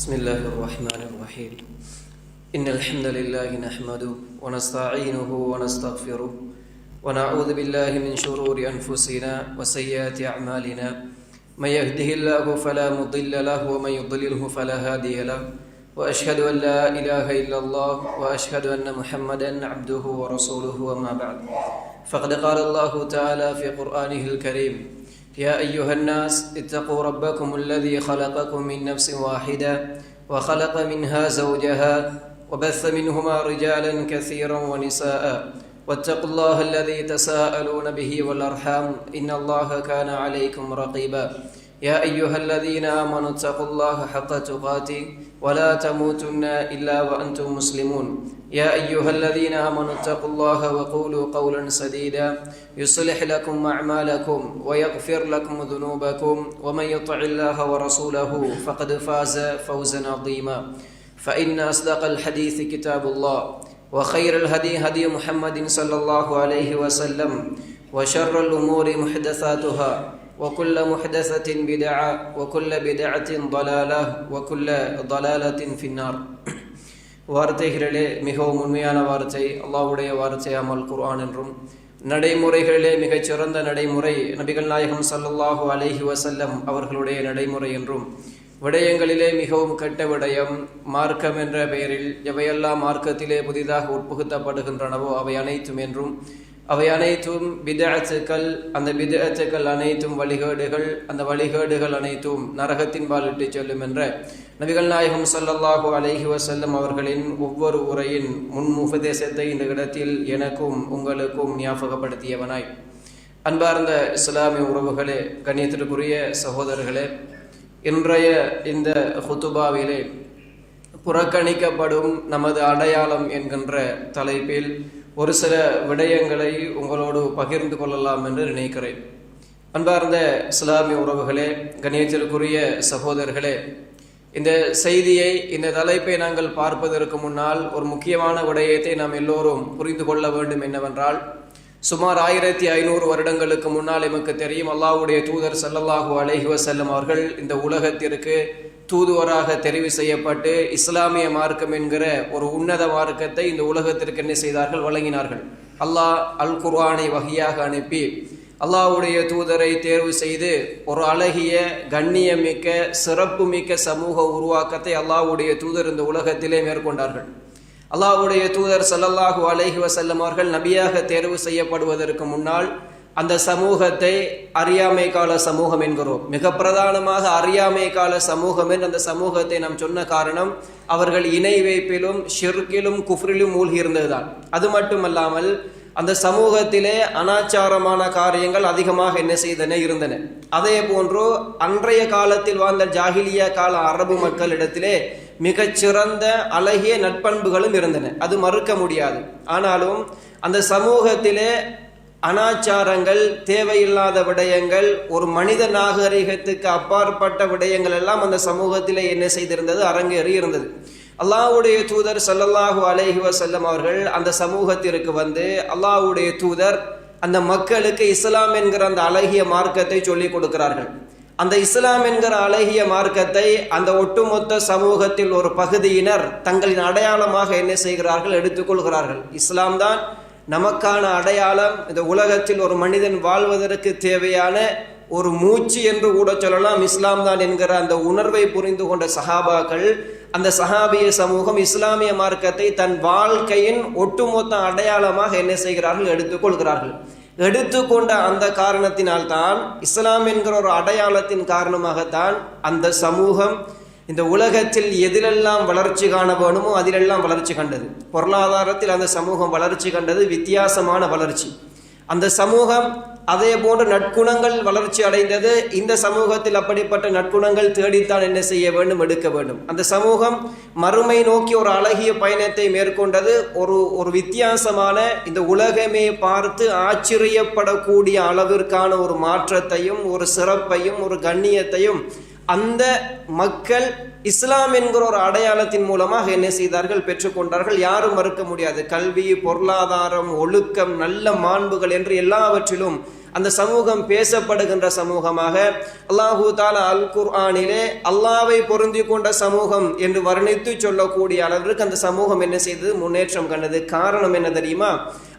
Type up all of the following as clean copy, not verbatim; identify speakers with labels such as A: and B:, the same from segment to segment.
A: بسم الله الرحمن الرحيم إن الحمد لله نحمده ونستعينه ونستغفره ونعوذ بالله من شرور أنفسنا وسيئات أعمالنا من يهده الله فلا مضل له ومن يضلله فلا هادي له وأشهد أن لا إله إلا الله وأشهد أن محمدا عبده ورسوله وما بعد فقد قال الله تعالى في قرآنه الكريم يا أيها الناس اتقوا ربكم الذي خلقكم من نفس واحدة وخلق منها زوجها وبث منهما رجالا كثيرا ونساء واتقوا الله الذي تساءلون به والأرحام إن الله كان عليكم رقيبا يا أيها الذين آمنوا اتقوا الله حق تقاته ولا تموتن إلا وأنتم مسلمون يا أيها الذين آمنوا اتقوا الله وقولوا قولا سديدا يصلح لكم أعمالكم ويغفر لكم ذنوبكم ومن يطع الله ورسوله فقد فاز فوزا عظيما فإن أصدق الحديث كتاب الله وخير الهدي هدي محمد صلى الله عليه وسلم وشر الأمور محدثاتها وكل محدثة بدعة وكل بدعة ضلالة وكل ضلالة في النار வார்த்தைகளிலே மிகவும் உண்மையான வார்த்தை அல்லாஹ்வுடைய வார்த்தையாமல் குர்ஆன் என்றும் நடைமுறைகளிலே மிகச்சிறந்த நடைமுறை நபிகள் நாயகம் ஸல்லல்லாஹு அலைஹி வஸல்லம் அவர்களுடைய நடைமுறை என்றும் விடயங்களிலே மிகவும் கெட்ட விடயம் மார்க்கம் என்ற பெயரில் எவையெல்லாம் மார்க்கத்திலே புதிதாக உட்புகுத்தப்படுகின்றனவோ அவை அனைத்தும் என்றும் அவை அனைத்தும் பிதஅத்துக்கள், அந்த பிதஅத்துக்கள் அனைத்தும் வழிகேடுகள், அந்த வழிகேடுகள் அனைத்தும் நரகத்தின்பால் இட்டு செல்லும் என்ற நபிகள் நாயகம் ஸல்லல்லாஹு அலைஹி வஸல்லம் அவர்களின் ஒவ்வொரு உரையின் முன் உபதேசத்தை இந்த இடத்தில் எனக்கும் உங்களுக்கும் ஞாபகப்படுத்தியவனாய், அன்பார்ந்த இஸ்லாமிய உறவுகளே, கண்ணியத்திற்குரிய சகோதரர்களே, இன்றைய இந்த ஹுதுபாவிலே புறக்கணிக்கப்படும் நமது அடையாளம் என்கின்ற தலைப்பில் ஒரு சில விடயங்களை உங்களோடு பகிர்ந்து கொள்ளலாம் என்று நினைக்கிறேன். அன்பார்ந்த இஸ்லாமிய உறவுகளே, கண்ணியத்திற்குரிய சகோதரர்களே, இந்த செய்தியை, இந்த தலைப்பை நாங்கள் பார்ப்பதற்கு முன்னால் ஒரு முக்கியமான விடயத்தை நாம் எல்லோரும் புரிந்து கொள்ள வேண்டும். என்னவென்றால், சுமார் 1500 வருடங்களுக்கு முன்னால் எமக்கு தெரியும், அல்லாஹ்வுடைய தூதர் ஸல்லல்லாஹு அலைஹி வஸல்லம் அவர்கள் இந்த உலகத்திற்கு தூதுவராக தெரிவு செய்யப்பட்டு இஸ்லாமிய மார்க்கம் என்கிற ஒரு உன்னத மார்க்கத்தை இந்த உலகத்திற்கு என்ன செய்தார்கள், வழங்கினார்கள். அல்லாஹ் அல் குர்ஆனை வஹியாக அனுப்பி அல்லாஹ்வுடைய தூதரை தேர்வு செய்து ஒரு அழகிய, கண்ணியமிக்க, சிறப்புமிக்க சமூக உருவாக்கத்தை அல்லாஹ்வுடைய தூதர் இந்த உலகத்திலே மேற்கொண்டார்கள். அல்லாஹ்வுடைய தூதர் ஸல்லல்லாஹு அலைஹி வஸல்லம் அவர்கள் நபியாக தேர்வு செய்யப்படுவதற்கு முன்னால் அந்த சமூகத்தை அறியாமை கால சமூகம் என்கிறோம். மிக பிரதானமாக அறியாமை கால சமூகம் என்று அந்த சமூகத்தை நாம் சொன்ன காரணம், அவர்கள் இணை வைப்பிலும் ஷிர்கிலும் குஃப்ரிலும் மூழ்கி இருந்ததுதான். அது மட்டுமல்லாமல் அந்த சமூகத்திலே அனாச்சாரமான காரியங்கள் அதிகமாக என்ன செய்தன, இருந்தன. அதே போன்று அன்றைய காலத்தில் வாழ்ந்த ஜாஹிலியா கால அரபு மக்களிடத்திலே மிகச்சிறந்த அழகிய நட்பண்புகளும் இருந்தன, அது மறுக்க முடியாது. ஆனாலும் அந்த சமூகத்திலே அனாச்சாரங்கள், தேவையில்லாத விடயங்கள், ஒரு மனித நாகரிகத்துக்கு அப்பாற்பட்ட விடயங்கள் எல்லாம் அந்த சமூகத்திலே என்ன செய்திருந்தது, அரங்கேறி இருந்தது. அல்லாஹ்வுடைய தூதர் ஸல்லல்லாஹு அலைஹி வஸல்லம் அவர்கள் அந்த சமூகத்திற்கு வந்து அல்லாஹ்வுடைய தூதர் அந்த மக்களுக்கு இஸ்லாம் என்கிற அந்த அழகிய மார்க்கத்தை சொல்லிக் கொடுக்கிறார்கள். அந்த இஸ்லாம் என்கிற அழகிய மார்க்கத்தை அந்த ஒட்டுமொத்த சமூகத்தில் ஒரு பகுதியினர் தங்களின் அடையாளமாக என்ன செய்கிறார்கள், எடுத்துக்கொள்கிறார்கள். இஸ்லாம் தான் நமக்கான அடையாளம், இந்த உலகத்தில் ஒரு மனிதன் வாழ்வதற்கு தேவையான ஒரு மூச்சு என்று கூட சொல்லலாம், இஸ்லாம் தான் என்கிற அந்த உணர்வை புரிந்து கொண்ட சஹாபாக்கள், அந்த சஹாபிய சமூகம் இஸ்லாமிய மார்க்கத்தை தன் வாழ்க்கையின் ஒட்டுமொத்த அடையாளமாக என்ன செய்கிறார்கள், எடுத்துக்கொள்கிறார்கள். எடுத்துக்கொண்ட அந்த காரணத்தினால்தான், இஸ்லாம் என்கிற ஒரு அடையாளத்தின் காரணமாகத்தான் அந்த சமூகம் இந்த உலகத்தில் எதிலெல்லாம் வளர்ச்சி காண வேணுமோ அதிலெல்லாம் வளர்ச்சி கண்டது. பொருளாதாரத்தில் அந்த சமூகம் வளர்ச்சி கண்டது, வித்தியாசமான வளர்ச்சி. அந்த சமூகம் அதே போன்ற நற்குணங்கள் வளர்ச்சி அடைந்தது. இந்த சமூகத்தில் அப்படிப்பட்ட நற்குணங்கள் தேடித்தான் என்ன செய்ய வேண்டும், எடுக்க வேண்டும். அந்த சமூகம் மறுமை நோக்கி ஒரு அழகிய பயணத்தை மேற்கொண்டது. ஒரு வித்தியாசமான, இந்த உலகமே பார்த்து ஆச்சரியப்படக்கூடிய அளவிற்கான ஒரு மாற்றத்தையும், ஒரு சிறப்பையும், ஒரு கண்ணியத்தையும் அந்த மக்கள் இஸ்லாம் என்கிற ஒரு அடையாளத்தின் மூலமாக என்ன செய்தார்கள், பெற்றுக்கொண்டார்கள். யாரும் மறுக்க முடியாது. கல்வி, பொருளாதாரம், ஒழுக்கம், நல்ல மாண்புகள் என்று எல்லாவற்றிலும் அந்த சமூகம் பேசப்படுகின்ற சமூகமாக அல்லாஹு தஆலா அல் குர்ஆனிலே அல்லாஹ்வை பொருந்தி கொண்ட சமூகம் என்று வர்ணித்து சொல்லக்கூடிய அளவிற்கு அந்த சமூகம் என்ன செய்தது? முன்னேற்றம் கண்டது. காரணம் என்ன தெரியுமா?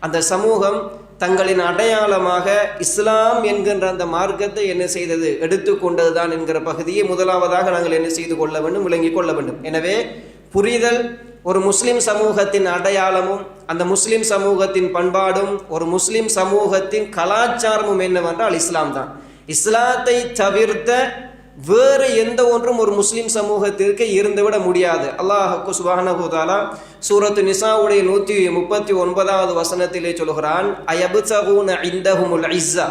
A: அந்த சமூகம் தங்களின் அடையாளமாக இஸ்லாம் என்கின்ற அந்த மார்க்கத்தை என்ன செய்தது? எடுத்துக்கொண்டதுதான் என்கிற பகுதியை முதலாவதாக நாங்கள் என்ன செய்து கொள்ள வேண்டும், விளங்கிக் கொள்ள வேண்டும். எனவே புரிதல், ஒரு முஸ்லிம் சமூகத்தின் அடையாளமும் அந்த முஸ்லிம் சமூகத்தின் பண்பாடும் ஒரு முஸ்லிம் சமூகத்தின் கலாச்சாரமும் என்னவென்றால் இஸ்லாம் தான். இஸ்லாத்தை தவிர்த்த வேறு எந்த ஒன்றும் ஒரு முஸ்லிம் சமூகத்திற்கு இருந்துவிட முடியாது. அல்லாஹ் சுப்ஹானஹு வ தஆலா சூரத்து நிசாவுடைய 139வது வசனத்திலே சொல்கிறான், அயப்தகூன இன்தஹுமுல் இஸ்ஸா,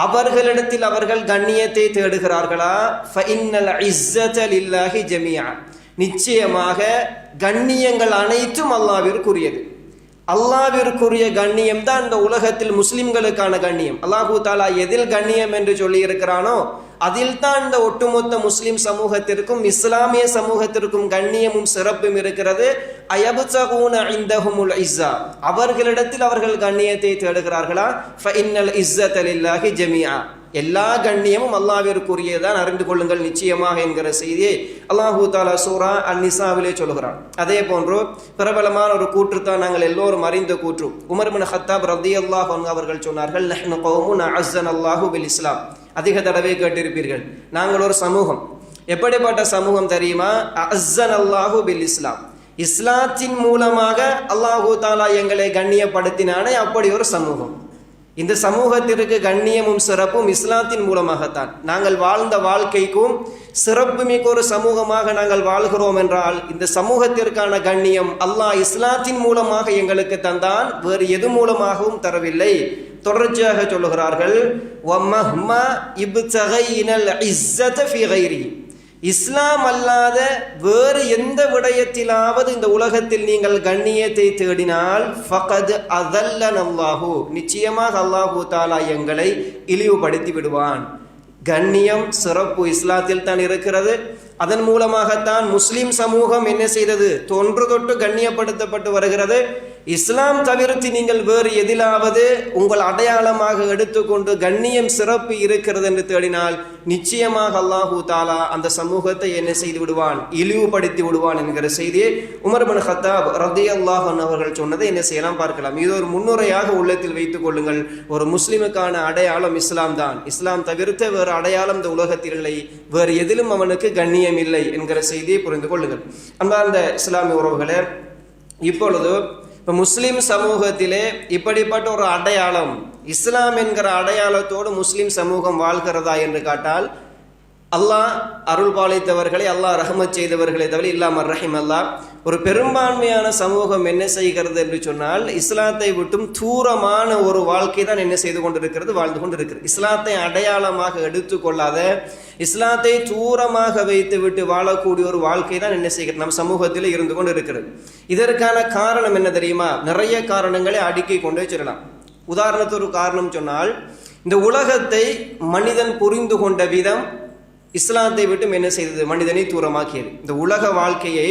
A: அவர்களிடத்தில் அவர்கள் கண்ணியத்தை தேடுகிறார்களா? ஃபஇன்னல் இஸ்ஸத லில்லாஹி ஜமீஆ, நிச்சயமாக கண்ணியங்கள் அனைத்தும் அல்லாஹ்விற்குரியது. அல்லாஹ்விற்குரிய கண்ணியம் தான் இந்த உலகத்தில் முஸ்லிம்களுக்கான கண்ணியம். அல்லாஹு தஆலா எதில் கண்ணியம் என்று சொல்லி இருக்கிறானோ அதில் தான் இந்த ஒட்டுமொத்த முஸ்லிம் சமூகத்திற்கும் இஸ்லாமிய சமூகத்திற்கும் கண்ணியமும் சிறப்பும் இருக்கிறது. அயப்தகூன இன்தஹுமுல் இஸ்ஸா, அவர்களிடத்தில் அவர்கள் கண்ணியத்தை தேடுகிறார்களா? ஃபஇன்னல் இஸ்ஸத லில்லாஹி ஜமீஆ, எல்லா கண்ணியமும் அல்லாஹ்விற்குரியதான், அறிந்து கொள்ளுங்கள் நிச்சயமாக என்கிற செய்தியை அல்லாஹு தஆலா சூரா அன்-நிசாவிலே சொல்கிறான். அதே போன்று பிரபலமான ஒரு கூற்று தான் நாங்கள் எல்லோரும் அறிந்த கூற்று. உமர் இப்னு ஹத்தாப் ரலியல்லாஹு அன்ஹு அவர்கள் சொன்னார்கள், நஹ்னு கௌமுன் அஅஸ்ஸனல்லாஹு பில் இஸ்லாம். அதிக தடவை கேட்டிருப்பீர்கள். நாங்கள் ஒரு சமூகம். எப்படிப்பட்ட சமூகம் தெரியுமா? அஅஸ்ஸனல்லாஹு பில் இஸ்லாம், இஸ்லாத்தின் மூலமாக அல்லாஹு தஆலா எங்களை கண்ணியப்படுத்தினானே அப்படி ஒரு சமூகம். இந்த சமூகத்திற்கு கண்ணியமும் சிறப்பும் இஸ்லாத்தின் மூலமாகத்தான். நாங்கள் வாழ்ந்த வாழ்க்கைக்கும் சிறப்பு மிக்க ஒரு சமூகமாக நாங்கள் வாழ்கிறோம் என்றால் இந்த சமூகத்திற்கான கண்ணியம் அல்லாஹ் இஸ்லாத்தின் மூலமாக எங்களுக்கு தந்தான், வேறு எது மூலமாகவும் தரவில்லை. தொடர்ச்சியாக சொல்லுகிறார்கள், வமஹ்மா இப்தகைனல் இஸ்ஸத ஃபீ கைரி, இஸ்லாம் அல்லாத வேறு எந்த விடயத்திலாவது இந்த உலகத்தில் நீங்கள் கண்ணியத்தை தேடினால் ஃபகத் அதல்லனல்லாஹு, நிச்சயமாக அல்லாஹு தஆலா எங்களை இழிவுபடுத்தி விடுவான். கண்ணியம் சிறப்பு இஸ்லாத்தில் தான் இருக்கிறது. அதன் மூலமாகத்தான் முஸ்லிம் சமூகம் என்ன செய்தது? தொன்று தொட்டு கண்ணியப்படுத்தப்பட்டு வருகிறது. இஸ்லாம் தவிர்த்து நீங்கள் வேறு எதிலாவது உங்கள் அடையாளமாக எடுத்துக்கொண்டு கண்ணியம் சிறப்பு இருக்கிறது என்று தேடினால் நிச்சயமாக அல்லாஹு தஆலா அந்த சமூகத்தை என்ன செய்து விடுவான்? இழிவுபடுத்தி விடுவான் என்கிற செய்தியை உமர் இப்னு ஹத்தாப் ரலியல்லாஹு அன்ஹு அவர்கள் சொன்னதை என்ன செய்யலாம் பார்க்கலாம். இது ஒரு முன்னுரையாக உள்ளத்தில் வைத்துக் கொள்ளுங்கள். ஒரு முஸ்லிமுக்கான அடையாளம் இஸ்லாம் தான். இஸ்லாம் தவிர்த்த வேறு அடையாளம் இந்த உலகத்தில் இல்லை, வேறு எதிலும் அவனுக்கு கண்ணியம் இல்லை என்கிற செய்தியை புரிந்து கொள்ளுங்கள். அன்பார்ந்த இஸ்லாமிய உறவுகளே, இப்பொழுது முஸ்லிம் சமூகத்திலே இப்படிப்பட்ட ஒரு அடையாளம், இஸ்லாம் என்கிற அடையாளத்தோடு முஸ்லிம் சமூகம் வாழ்கிறதா என்று கேட்டால், அல்லாஹ் அருள் பாலித்தவர்களை, அல்லாஹ் ரஹ்மத் செய்தவர்களை தவிர இல்லாமல் ரஹிம் அல்லாஹ், ஒரு பெரும்பான்மையான சமூகம் என்ன செய்கிறது என்று சொன்னால் இஸ்லாத்தை விட்டும் தூரமான ஒரு வாழ்க்கை தான் என்ன செய்து கொண்டிருக்கிறது, வாழ்ந்து கொண்டிருக்கிறது. இஸ்லாத்தை அடையாளமாக எடுத்துக்கொள்ளாத, இஸ்லாத்தை தூரமாக வைத்து விட்டு வாழக்கூடிய ஒரு வாழ்க்கை தான் என்ன செய்கிறது நம் சமூகத்தில் இருந்து கொண்டு இருக்கிறது. இதற்கான காரணம் என்ன தெரியுமா? நிறைய காரணங்களை அடுக்கி கொண்டே சொல்லலாம். உதாரணத்துக்கு ஒரு காரணம் சொன்னால், இந்த உலகத்தை மனிதன் புரிந்து கொண்ட விதம் இஸ்லாத்தை விட்டும் என்ன செய்தது? மனிதனை தூரமாக்கியது. இந்த உலக வாழ்க்கையை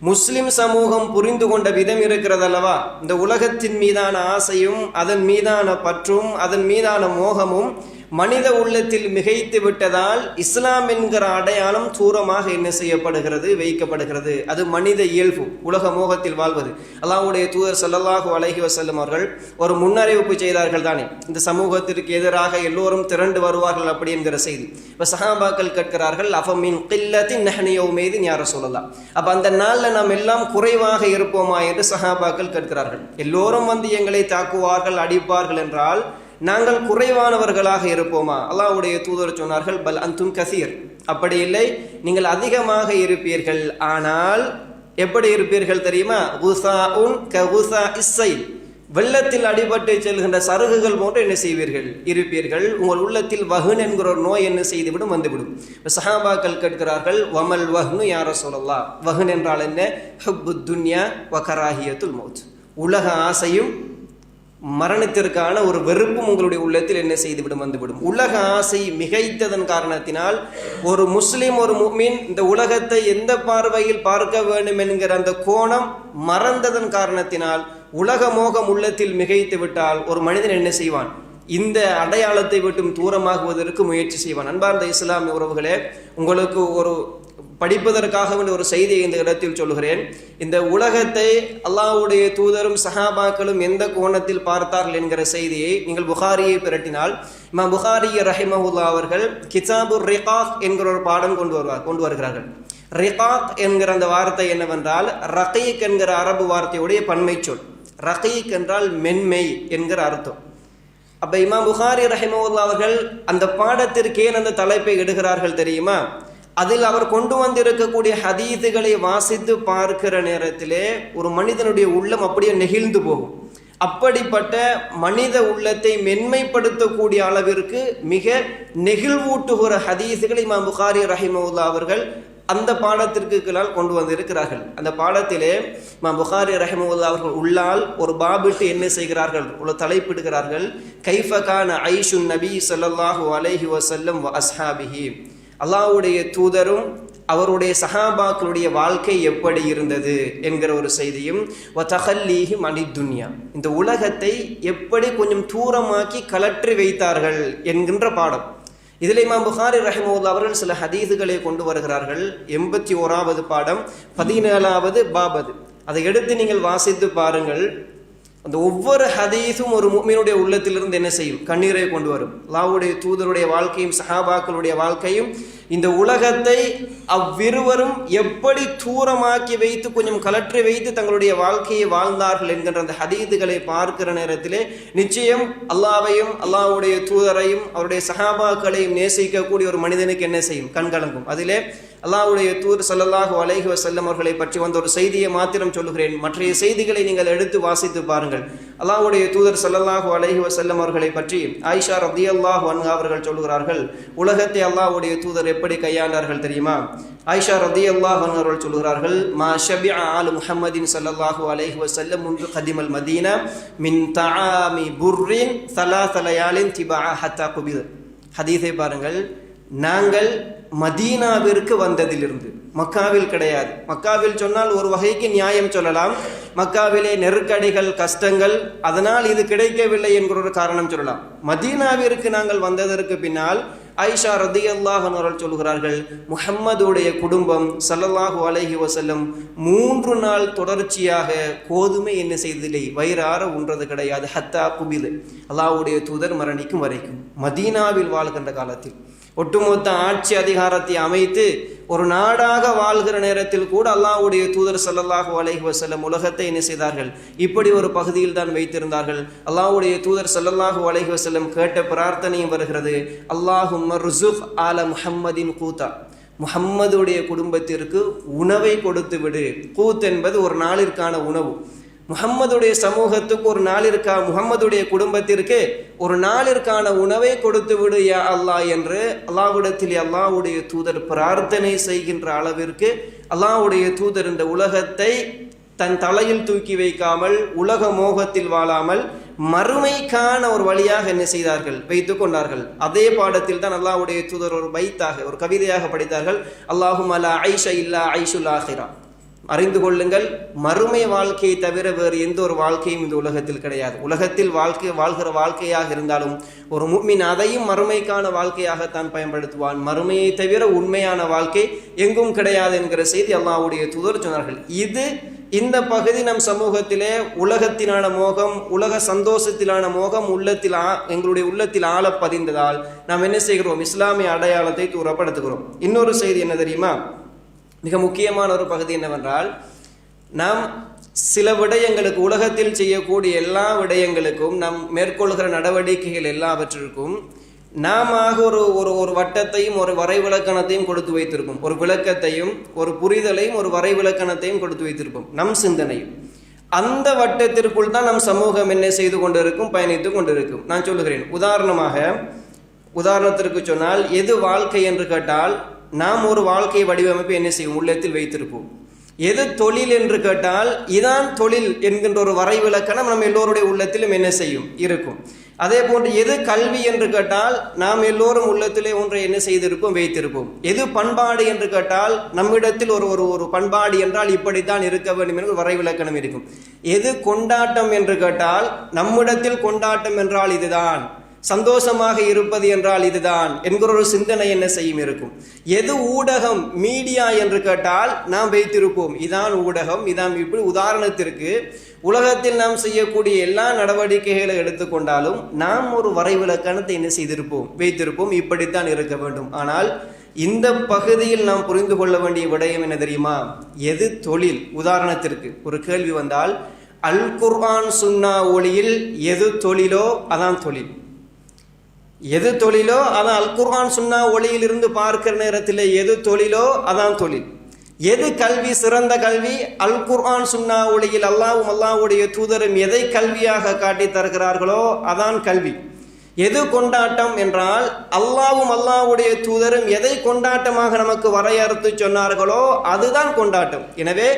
A: முஸ்லிம் சமூகம் புரிந்து கொண்ட விதம் இருக்கிறது அல்லவா? இந்த உலகத்தின் மீதான ஆசையும் அதன் மீதான பற்றும் அதன் மீதான மோகமும் மனித உள்ளத்தில் மிகைத்து விட்டதால் இஸ்லாம் என்கிற அடையாளம் தூரமாக என்ன செய்யப்படுகிறது? வைக்கப்படுகிறது. அது மனித இயல்பு, உலக மோகத்தில் வாழ்வது. அல்லாஹ்வுடைய தூதர் ஸல்லல்லாஹு அலைஹி வஸல்லம் அவர்கள் ஒரு முன்னறிவிப்பு செய்தார்கள் தானே, இந்த சமூகத்திற்கு எதிராக எல்லோரும் திரண்டு வருவார்கள் அப்படி என்கிற செய்தி. இப்போ சஹாபாக்கள் கேட்கிறார்கள், அஃபமின் கில்லத்தின் நஹ்னு யௌமைதின் யா ரசூலல்லாஹ், அப்போ அந்த நாளில் நாம் எல்லாம் குறைவாக இருப்போமா என்று சஹாபாக்கள் கேட்கிறார்கள். எல்லோரும் வந்து எங்களை தாக்குவார்கள், அடிப்பார்கள் என்றால் நாங்கள் குறைவானவர்களாக இருப்போமா? அல்லாஹ்வுடைய தூதர் சொன்னார்கள், பல் அன்தும் கசீர், அப்படி இல்லை, நீங்கள் அதிகமாக இருப்பீர்கள். ஆனால் எப்படி இருப்பீர்கள் தெரியுமா? குஸாஉன் ககுஸா இஸ்ஸைல், வெள்ளத்தில் அடிபட்டு செல்கின்ற சருகுகள் போன்று என்ன செய்வீர்கள்? இருப்பீர்கள். உங்கள் உள்ளத்தில் வஹ்ன் என்கிற ஒரு நோய் என்ன செய்துவிடும், வந்துவிடும். சஹாபாக்கள் கேட்கிறார்கள், வமல் வஹ்னு யா ரசூலல்லாஹ், வஹ்ன் என்றால் என்ன? ஹுப்புத் துன்யா வ கராஹியத்துல் மௌத், உலக ஆசையும் மரணத்திற்கான ஒரு வெறுப்பும் உங்களுடைய உள்ளத்தில் என்ன செய்துவிடும், வந்துவிடும். உலக ஆசை மிகைத்ததன் காரணத்தினால் ஒரு முஸ்லிம், ஒரு முஃமின் இந்த உலகத்தை எந்த பார்வையில் பார்க்க வேண்டும் என்கிற அந்த கோணம் மறந்ததன் காரணத்தினால், உலக மோகம் உள்ளத்தில் மிகைத்து விட்டால் ஒரு மனிதன் என்ன செய்வான்? இந்த அடையாளத்தை விட்டும் தூரமாகுவதற்கு முயற்சி செய்வான். அன்பார்ந்த இஸ்லாமிய உறவுகளே, உங்களுக்கு ஒரு படிப்பதற்காக ஒரு செய்தியை இந்த இடத்தில் சொல்கிறேன். இந்த உலகத்தை அல்லாஹ்வுடைய தூதரும் சஹாபாக்களும் எந்த கோணத்தில் பார்த்தார்கள் என்கிற செய்தியை நீங்கள் புகாரியை பிரட்டினால் இமாம் புகாரி ரஹிமஹுல்லா அவர்கள் கிதாபுர் ரிகாக் என்கிற ஒரு பாடம் கொண்டு வருகிறார்கள். ரிகாக் என்கிற அந்த வார்த்தை என்னவென்றால் ரகீக் என்கிற அரபு வார்த்தையுடைய பன்மை சொல். ரகீக் என்றால் மென்மை என்கிற அர்த்தம். அப்ப இமாம் புகாரி ரஹிமஹுல்லா அவர்கள் அந்த பாடத்திற்கே அந்த தலைப்பை எடுகிறார்கள் தெரியுமா? அதில் அவர் கொண்டு வந்திருக்கக்கூடிய ஹதீதுகளை வாசித்து பார்க்கிற நேரத்திலே ஒரு மனிதனுடைய உள்ளம் அப்படியே நெகிழ்ந்து போகும். அப்படிப்பட்ட மனித உள்ளத்தை மென்மைப்படுத்தக்கூடிய அளவிற்கு மிக நெகிழ்வூட்டுகிற ஹதீதுகளை இமாம் புகாரி ரஹிமஹுல்லா அவர்கள் அந்த பாடத்திற்கு கீழால் கொண்டு வந்திருக்கிறார்கள். அந்த பாடத்திலே இமாம் புகாரி ரஹிமஹுல்லா அவர்கள் உள்ளால் ஒரு பாபிட்டு என்ன செய்கிறார்கள், ஒரு தலைப்பிடுகிறார்கள். கைஃப கான ஐஷுன் நபி ஸல்லல்லாஹு அலைஹி வஸல்லம் வ அஸ்ஹாபிஹி, அல்லாஹ்வுடைய தூதரும் அவருடைய சஹாபாக்களுடைய வாழ்க்கை எப்படி இருந்தது என்கிற ஒரு செய்தியும், வதகல்லீஹி மனித் துன்யா, இந்த உலகத்தை எப்படி கொஞ்சம் தூரமாக்கி கலற்றி வைத்தார்கள் என்கின்ற பாடம். இதில் இமாம் புகாரி ரஹிமஹுல்லா அவர்கள் சில ஹதீதுகளை கொண்டு வருகிறார்கள். 81வது பாடம் 17வது பாபது. அதை எடுத்து நீங்கள் வாசித்து பாருங்கள். அந்த ஒவ்வொரு ஹதீஸும் ஒரு முஃமினுடைய உள்ளத்திலிருந்து என்ன செய்யும், கண்ணீரை கொண்டு வரும். அல்லாஹ்வுடைய தூதருடைய வாழ்க்கையும் சஹாபாக்களுடைய வாழ்க்கையும் இந்த உலகத்தை அவ்விருவரும் எப்படி தூரமாக்கி வைத்து கொஞ்சம் கலற்றி வைத்து தங்களுடைய வாழ்க்கையை வாழ்ந்தார்கள் என்கின்ற அந்த ஹதீதுகளை பார்க்கிற நேரத்திலே நிச்சயம் அல்லாஹ்வையும் அல்லாஹ்வுடைய தூதரையும் அவருடைய சஹாபாக்களையும் நேசிக்கக்கூடிய ஒரு மனிதனுக்கு என்ன செய்யும், கண்கலங்கும். அதிலே அல்லாஹ்வுடைய தூதர் ஸல்லல்லாஹு அலைஹி வஸல்லம் அவர்களை பற்றி வந்த ஒரு செய்தியை மாத்திரம் சொல்லுகிறேன். மற்ற செய்திகளை நீங்கள் எடுத்து வாசித்து பாருங்கள். அல்லாஹ்வுடைய தூதர் ஸல்லல்லாஹு அலைஹி வஸல்லம் அவர்களை பற்றி ஆயிஷா ரலியல்லாஹு அன்ஹா அவர்கள் சொல்கிறார்கள், உலகத்தை அல்லாஹ்வுடைய தூதர் எப்படி கையாண்டார்கள் தெரியுமா? ஆயிஷா ரலியல்லாஹு அன்ஹா அவர்கள் சொல்கிறார்கள், மா ஷபிஅ ஆலு முஹம்மதின் ஸல்லல்லாஹு அலைஹி வஸல்லம் முன்து கதிமல் மதீனா மின் தஆமி புர்ரின் ஸலாஸ லயாலின் திபா ஹத்தா குபில். ஹதீஸை பாருங்கள். நாங்கள் மதீனாவிற்கு வந்ததிலிருந்து, மக்காவில் கிடையாது. மக்காவில் சொன்னால் ஒரு வகைக்கு நியாயம் சொல்லலாம். மக்காவிலே நெருக்கடிகள், கஷ்டங்கள், அதனால் இது கிடைக்கவில்லை என்கிற ஒரு காரணம் சொல்லலாம். மதீனாவிற்கு நாங்கள் வந்ததற்கு பின்னால் ஆயிஷா ரலியல்லாஹு அன்ஹா அவர்கள் சொல்கிறார்கள், முஹம்மதுடைய குடும்பம் ஸல்லல்லாஹு அலைஹி வஸல்லம் 3 நாள் தொடர்ச்சியாக கோதுமை என்ன செய்ததில்லை, வயிறார உண்றது கிடையாது. ஹத்தா குபில், அல்லாஹ்வுடைய தூதர் மரணிக்கும் வரைக்கும் மதீனாவில் வாழ்கின்ற காலத்தில் ஒட்டுமொத்த ஆட்சி அதிகாரத்தை அமைத்து ஒரு நாடாக வாழ்கிற நேரத்தில் கூட அல்லாஹ்வுடைய தூதர் ஸல்லல்லாஹு அலைஹி வஸல்லம் உலகத்தை என்ன செய்தார்கள், இப்படி ஒரு பகுதியில் தான் வைத்திருந்தார்கள். அல்லாஹ்வுடைய தூதர் ஸல்லல்லாஹு அலைஹி வஸல்லம் கேட்ட பிரார்த்தனையும் வருகிறது, அல்லாஹும்ம ருஸுக் ஆல முஹம்மதின் கூத்தா, முஹம்மதுடைய குடும்பத்திற்கு உணவை கொடுத்து விடு. கூத் என்பது ஒரு நாளிற்கான உணவு. முஹம்மதுடைய சமூகத்துக்கு ஒரு நாளிற்கா, முஹம்மதுடைய குடும்பத்திற்கு ஒரு நாளிற்கான உணவை கொடுத்து விடு யா அல்லாஹ் என்று அல்லாஹ்விடத்தில் அல்லாஹ்வுடைய தூதர் பிரார்த்தனை செய்கின்ற அளவிற்கு அல்லாஹ்வுடைய தூதர் இந்த உலகத்தை தன் தலையில் தூக்கி வைக்காமல், உலக மோகத்தில் வாழாமல் மறுமைக்கான ஒரு வழியாக என்ன செய்தார்கள், வைத்து கொண்டார்கள். அதே பாடத்தில் தான் அல்லாஹ்வுடைய தூதர் ஒரு பைத்தாக, ஒரு கவிதையாக படித்தார்கள், அல்லாஹும்ம லா ஐஷ இல்லா ஐஷுல் ஆஹிரா, அறிந்து கொள்ளுங்கள், மறுமை வாழ்க்கையை தவிர வேறு எந்த ஒரு வாழ்க்கையும் இந்த உலகத்தில் கிடையாது. உலகத்தில் வாழ்கிற வாழ்க்கையாக இருந்தாலும் ஒரு முஃமின் அதையும் மறுமைக்கான வாழ்க்கையாகத்தான் பயன்படுத்துவான். மறுமையை தவிர உண்மையான வாழ்க்கை எங்கும் கிடையாது என்கிற செய்தி அல்லாஹ்வுடைய தூதர் சொன்னார்கள். இந்த பகுதி நம் சமூகத்திலே உலகத்திலான மோகம், உலக சந்தோஷத்திலான மோகம் எங்களுடைய உள்ளத்தில் ஆழ பதிந்ததால் நாம் என்ன செய்கிறோம், இஸ்லாமிய அடையாளத்தை தூரப்படுத்துகிறோம். இன்னொரு செய்தி என்ன தெரியுமா? மிக முக்கியமான ஒரு பகுதி என்னவென்றால், நாம் சில விடயங்களுக்கு, உலகத்தில் செய்யக்கூடிய எல்லா விடயங்களுக்கும், நாம் மேற்கொள்கிற நடவடிக்கைகள் எல்லாவற்றிற்கும் நாம ஒரு வட்டத்தையும் ஒரு வரைவிலக்கணத்தையும் கொடுத்து வைத்திருப்போம். ஒரு விளக்கத்தையும் ஒரு புரிதலையும் ஒரு வரைவிலக்கணத்தையும் கொடுத்து வைத்திருப்போம். நம் சிந்தனையும் அந்த வட்டத்திற்குள் தான் நம் சமூகம் என்ன செய்து கொண்டிருக்கும், பயணித்து கொண்டிருக்கும். நான் சொல்லுகிறேன், உதாரணத்திற்கு சொன்னால், எது வாழ்க்கை என்று கேட்டால் நாம் ஒரு வாழ்க்கை வடிவமைப்பு என்ன செய்யும், உள்ளத்தில் வைத்திருப்போம். எது தொழில் என்று கேட்டால் இதான் தொழில் என்கின்ற ஒரு வரைவிலக்கணம் நம் எல்லோருடைய உள்ளத்திலும் என்ன செய்யும், இருக்கும். அதே போன்று எது கல்வி என்று கேட்டால் நாம் எல்லோரும் உள்ளத்திலே ஒன்றை என்ன செய்திருப்போம், வைத்திருப்போம். எது பண்பாடு என்று கேட்டால் நம்மிடத்தில் ஒரு பண்பாடு என்றால் இப்படித்தான் இருக்க வேண்டும் என்று வரைவிலக்கணம் இருக்கும். எது கொண்டாட்டம் என்று கேட்டால் நம்மிடத்தில் கொண்டாட்டம் என்றால் இதுதான், சந்தோஷமாக இருப்பது என்றால் இதுதான் என்கிற ஒரு சிந்தனை என்ன செய்யும் இருக்கும். எது ஊடகம் மீடியா என்று கேட்டால் நாம் வைத்திருப்போம், இதான் ஊடகம், இதான் இப்படி. உதாரணத்திற்கு உலகத்தில் நாம் செய்யக்கூடிய எல்லா நடவடிக்கைகளை எடுத்துக்கொண்டாலும் நாம் ஒரு வரைவிலக்கணத்தை என்ன செய்திருப்போம், வைத்திருப்போம், இப்படித்தான் இருக்க வேண்டும். ஆனால் இந்த பகுதியில் நாம் புரிந்து கொள்ள வேண்டிய விடயம் என்ன தெரியுமா? எது தொழில்? உதாரணத்திற்கு ஒரு கேள்வி வந்தால் அல் குர்ஆன் சுன்னா ஒளியில் எது தொழிலோ அதான் தொழில். எது தொழிலோ அதான் அல் குர்ஆன் சுன்னா ஒளியில் இருந்து பார்க்கிற நேரத்தில் எது தொழிலோ அதான் தொழில். எது கல்வி, சிறந்த கல்வி? அல் குர்ஆன் சுன்னா ஒளியில் அல்லாஹ்வும் அல்லாஹ்வுடைய தூதரும் எதை கல்வியாக காட்டி தருகிறார்களோ அதான் கல்வி. எது கொண்டாட்டம் என்றால் அல்லாஹ்வும் அல்லாஹ்வுடைய தூதரும் எதை கொண்டாட்டமாக நமக்கு வரையறுத்து சொன்னார்களோ அதுதான் கொண்டாட்டம். எனவே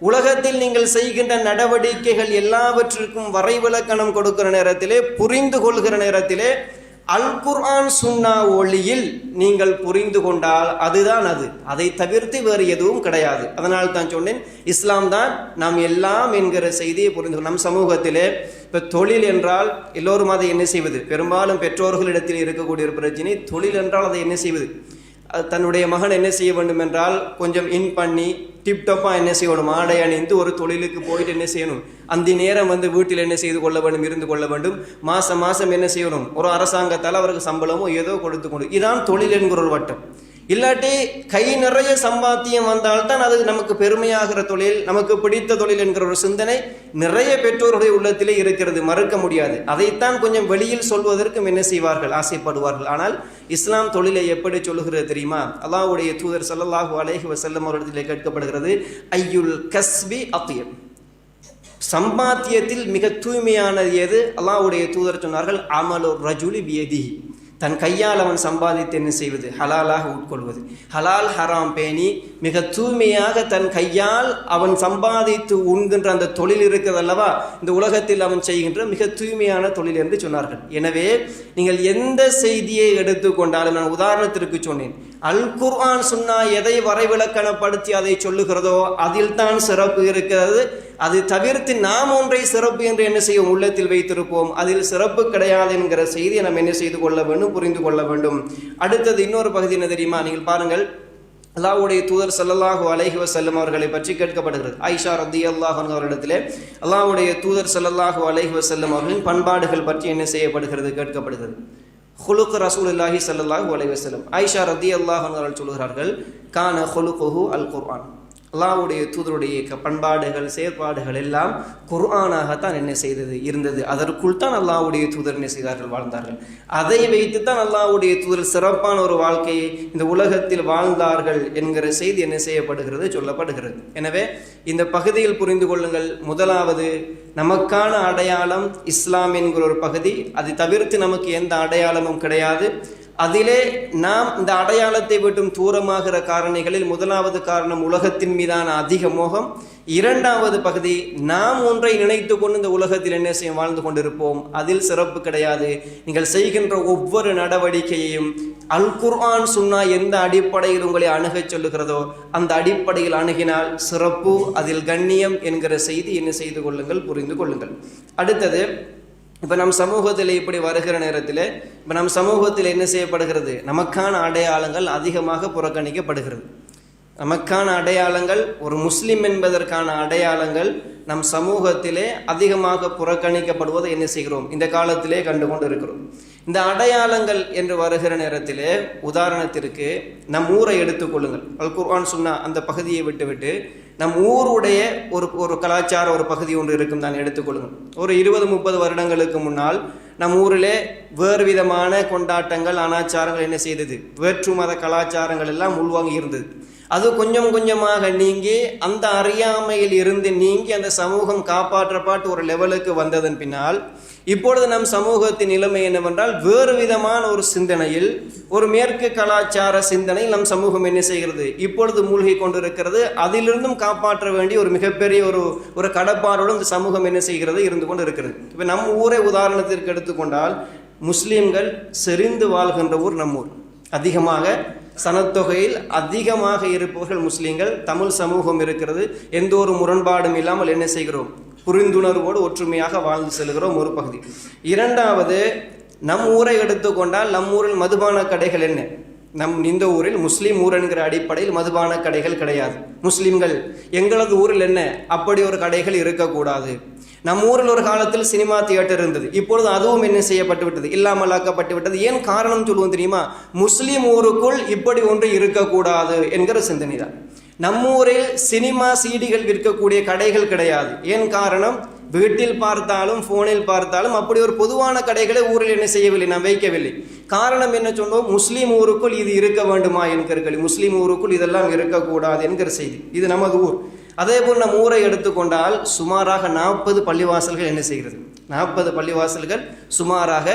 A: உலகத்தில் நீங்கள் செய்கின்ற நடவடிக்கைகள் எல்லாவற்றிற்கும் வரைவிலக்கணம் கொடுக்கிற நேரத்திலே, புரிந்து கொள்கிற நேரத்திலே அல் குர்ஆன் சுன்னா ஒளியில் நீங்கள் புரிந்து கொண்டால் அதுதான் அது. அதை தவிர்த்து வேறு எதுவும் கிடையாது. அதனால் தான் சொன்னேன், இஸ்லாம் தான் நாம் எல்லாம் என்கிற செய்தியை புரிந்து. நம் சமூகத்திலே இப்போ தொழில் என்றால் எல்லோரும் அதை என்ன செய்வது? பெரும்பாலும் பெற்றோர்களிடத்தில் இருக்கக்கூடிய ஒரு பிரச்சனை, தொழில் என்றால் அதை என்ன செய்வது? தன்னுடைய மகன் என்ன செய்ய வேண்டும் என்றால் கொஞ்சம் இன் பண்ணி டிப்டாப்பாக என்ன செய்யணும், ஆடை அணிந்து ஒரு தொழிலுக்கு போயிட்டு என்ன செய்யணும், அந்த நேரம் வீட்டில் என்ன செய்து கொள்ள வேண்டும், இருந்து கொள்ள வேண்டும். மாதம் என்ன செய்யணும், ஒரு அரசாங்கத்தால் அவருக்கு சம்பளமோ ஏதோ கொடுத்து கொண்டு, இதான் தொழில் என்கிற ஒரு வட்டம். இல்லாட்டி கை நிறைய சம்பாத்தியம் வந்தால்தான் அது நமக்கு பெருமையாகிற தொழில், நமக்கு பிடித்த தொழில் என்கிற ஒரு சிந்தனை நிறைய பெற்றோருடைய உள்ளத்திலே இருக்கிறது, மறுக்க முடியாது. அதைத்தான் கொஞ்சம் வெளியில் சொல்வதற்கும் என்ன செய்வார்கள், ஆசைப்படுவார்கள். ஆனால் இஸ்லாம் தொழிலை எப்படி சொல்லுகிறது தெரியுமா? அல்லாஹ்வுடைய தூதர் ஸல்லல்லாஹு அலைஹி வஸல்லம் அவர்களிடத்திலே கேட்கப்படுகிறது, ஐயுல் கஸ்பி அத்யப், சம்பாத்தியத்தில் மிக தூய்மையானது எது? அல்லாஹ்வுடைய தூதர் சொன்னார்கள், அமலு ரஜுலி பியதிஹி, தன் கையால் அவன் சம்பாதித்து என்ன செய்வது, ஹலாலாக உட்கொள்வது. ஹலால் ஹராம் பேணி மிக தூய்மையாக தன் கையால் அவன் சம்பாதித்து உண்கின்ற அந்த தொழில் இருக்கிறது அல்லவா, இந்த உலகத்தில் அவன் செய்கின்ற மிக தூய்மையான தொழில் என்று சொன்னார்கள். எனவே நீங்கள் எந்த செய்தியை எடுத்துக்கொண்டாலும், நான் உதாரணத்திற்கு சொன்னேன், அல் குர்ஆன் சுன்னா எதை வரைவிலக்கணப்படுத்தி அதை சொல்லுகிறதோ அதில் தான் சிறப்பு இருக்கிறது. அது தவிர்த்து நாம் ஒன்றை சிறப்பு என்று என்ன செய்வோம், உள்ளத்தில் வைத்திருப்போம். அதில் சிறப்பு கிடையாது என்கிற செய்தியை நாம் என்ன செய்து கொள்ள வேண்டும், புரிந்து கொள்ள வேண்டும். அடுத்தது இன்னொரு பகுதி என்ன தெரியுமா? நீங்கள் பாருங்கள், அல்லாஹ்வுடைய தூதர் ஸல்லல்லாஹு அலைஹி வஸல்லம் அவர்களை பற்றி கேட்கப்படுகிறது. ஆயிஷா ரலியல்லாஹு அன்ஹா அவர்களிடத்திலே அல்லாஹ்வுடைய தூதர் ஸல்லல்லாஹு அலைஹி வஸல்லம் அவர்களின் பண்பாடுகள் பற்றி என்ன செய்யப்படுகிறது, கேட்கப்படுகிறது. ஹுலுக் ரசூலுல்லாஹி ஸல்லல்லாஹு அலைஹி வஸல்லம், ஆயிஷா ரலியல்லாஹு அன்ஹா அவர்கள் சொல்கிறார்கள், கான ஹுலுகுஹு அல் குர்ஆன், அல்லாஹ்வுடைய தூதருடைய பண்பாடுகள் செயற்பாடுகள் எல்லாம் குர்ஆனாகத்தான் என்ன செய்தது, இருந்தது. அதற்குள் தான் அல்லாஹ்வுடைய தூதர் என்ன செய்தார்கள், வாழ்ந்தார்கள். அதை வைத்துத்தான் அல்லாஹ்வுடைய தூதர் சிறப்பான ஒரு வாழ்க்கையை இந்த உலகத்தில் வாழ்ந்தார்கள் என்கிற செய்தி என்ன செய்யப்படுகிறது, சொல்லப்படுகிறது. எனவே இந்த பகுதியில் புரிந்து கொள்ளுங்கள், முதலாவது நமக்கான அடையாளம் இஸ்லாம் என்கிற ஒரு பகுதி. அதை தவிர்த்து நமக்கு எந்த அடையாளமும் கிடையாது. அதிலே நாம் இந்த அடையாளத்தை விட்டும் தூரமாகிற காரணிகளில் முதலாவது காரணம் உலகத்தின் மீதான அதிக மோகம். இரண்டாவது பகுதி, நாம் ஒன்றை நினைத்து கொண்டு இந்த உலகத்தில் என்ன செய்ய வாழ்ந்து கொண்டிருப்போம், அதில் சிறப்பு கிடையாது. நீங்கள் செய்கின்ற ஒவ்வொரு நடவடிக்கையையும் அல் குர்ஆன் சுன்னா எந்த அடிப்படையில் உங்களை அணுகச் சொல்லுகிறதோ அந்த அடிப்படையில் அணுகினால் சிறப்பு, அதில் கண்ணியம் என்கிற செய்தி என்ன செய்து கொள்ளுங்கள், புரிந்து கொள்ளுங்கள். அடுத்தது, இப்போ நம் சமூகத்தில் இப்படி வருகிற நேரத்தில் இப்போ நம் சமூகத்தில் என்ன செய்யப்படுகிறது, நமக்கான அடையாளங்கள் அதிகமாக புறக்கணிக்கப்படுகிறது. நமக்கான அடையாளங்கள், ஒரு முஸ்லிம் என்பதற்கான அடையாளங்கள் நம் சமூகத்திலே அதிகமாக புறக்கணிக்கப்படுவதை என்ன செய்கிறோம், இந்த காலத்திலே கண்டு கொண்டு இருக்கிறோம். இந்த அடையாளங்கள் என்று வருகிற நேரத்திலே உதாரணத்திற்கு நம் ஊரை எடுத்துக்கொள்ளுங்கள். அல் குர்ஆன் சுன்னா அந்த பகுதியை விட்டுவிட்டு நம் ஊருடைய ஒரு கலாச்சார ஒரு பகுதி ஒன்று இருக்கும் தான் எடுத்துக்கொள்ளுங்கள். ஒரு 20-30 வருடங்களுக்கு முன்னால் நம் ஊரிலே வேறு விதமான கொண்டாட்டங்கள் அனாச்சாரங்கள் என்ன செய்தது, வேற்று மத கலாச்சாரங்கள் எல்லாம் உள்வாங்கி இருந்தது. அது கொஞ்சம் கொஞ்சமாக நீங்கி அந்த அறியாமையில் இருந்து நீங்கி அந்த சமூகம் காப்பாற்றப்பட்டு ஒரு லெவலுக்கு வந்ததன் பின்னால் இப்பொழுது நம் சமூகத்தின் நிலைமை என்னவென்றால் வேறு விதமான ஒரு சிந்தனையில், ஒரு மேற்கு கலாச்சார சிந்தனையில் நம் சமூகம் என்ன செய்கிறது, இப்பொழுது மூழ்கி கொண்டிருக்கிறது. அதிலிருந்தும் காப்பாற்ற வேண்டிய ஒரு மிகப்பெரிய ஒரு கடப்பாடோடு இந்த சமூகம் என்ன செய்கிறது, இருந்து கொண்டு இருக்கிறது. இப்போ நம் ஊரை உதாரணத்திற்கு எடுத்துக்கொண்டால், முஸ்லீம்கள் செறிந்து வாழ்கின்ற ஊர் நம் ஊர். அதிகமாக சனத்தொகையில் அதிகமாக இருப்பவர்கள் முஸ்லீம்கள். தமிழ் சமூகம் இருக்கிறது. எந்த ஒரு முரண்பாடும் இல்லாமல் என்ன செய்கிறோம், புரிந்துணர்வோடு ஒற்றுமையாக வாழ்ந்து செல்கிறோம், ஒரு பகுதி. இரண்டாவது, நம் ஊரை எடுத்துக்கொண்டால் நம் ஊரில் மதுபான கடைகள் என்ன? இந்த ஊரில் முஸ்லீம் ஊர் என்கிற அடிப்படையில் மதுபான கடைகள் கிடையாது. முஸ்லீம்கள் எங்களது ஊரில் என்ன அப்படி ஒரு கடைகள் இருக்கக்கூடாது. நம் ஊரில் ஒரு காலத்தில் சினிமா தியேட்டர் இருந்தது, இப்பொழுது அதுவும் என்ன செய்யப்பட்டு விட்டது, இல்லாமலாக்கப்பட்டு விட்டது. ஏன் காரணம் சொல்லுவோம் தெரியுமா? முஸ்லீம் ஊருக்குள் இப்படி ஒன்று இருக்கக்கூடாது என்கிற சிந்தனை தான். நம்மூரில் சினிமா சீடிகள் விற்கக்கூடிய கடைகள் கிடையாது. ஏன் காரணம்? வீட்டில் பார்த்தாலும் போனில் பார்த்தாலும் அப்படி ஒரு பொதுவான கடைகளை ஊரில் என்ன செய்யவில்லை, நாம் வைக்கவில்லை. காரணம் என்ன சொன்னோம்? முஸ்லீம் ஊருக்குள் இது இருக்க வேண்டுமா என்கிறார்கள். முஸ்லீம் ஊருக்குள் இதெல்லாம் இருக்கக்கூடாது என்கிற செய்தி. இது நமது ஊர். அதே போல் நம் ஊரை எடுத்துக்கொண்டால் சுமாராக 40 பள்ளிவாசல்கள் என்ன செய்கிறது? 40 பள்ளிவாசல்கள் சுமாராக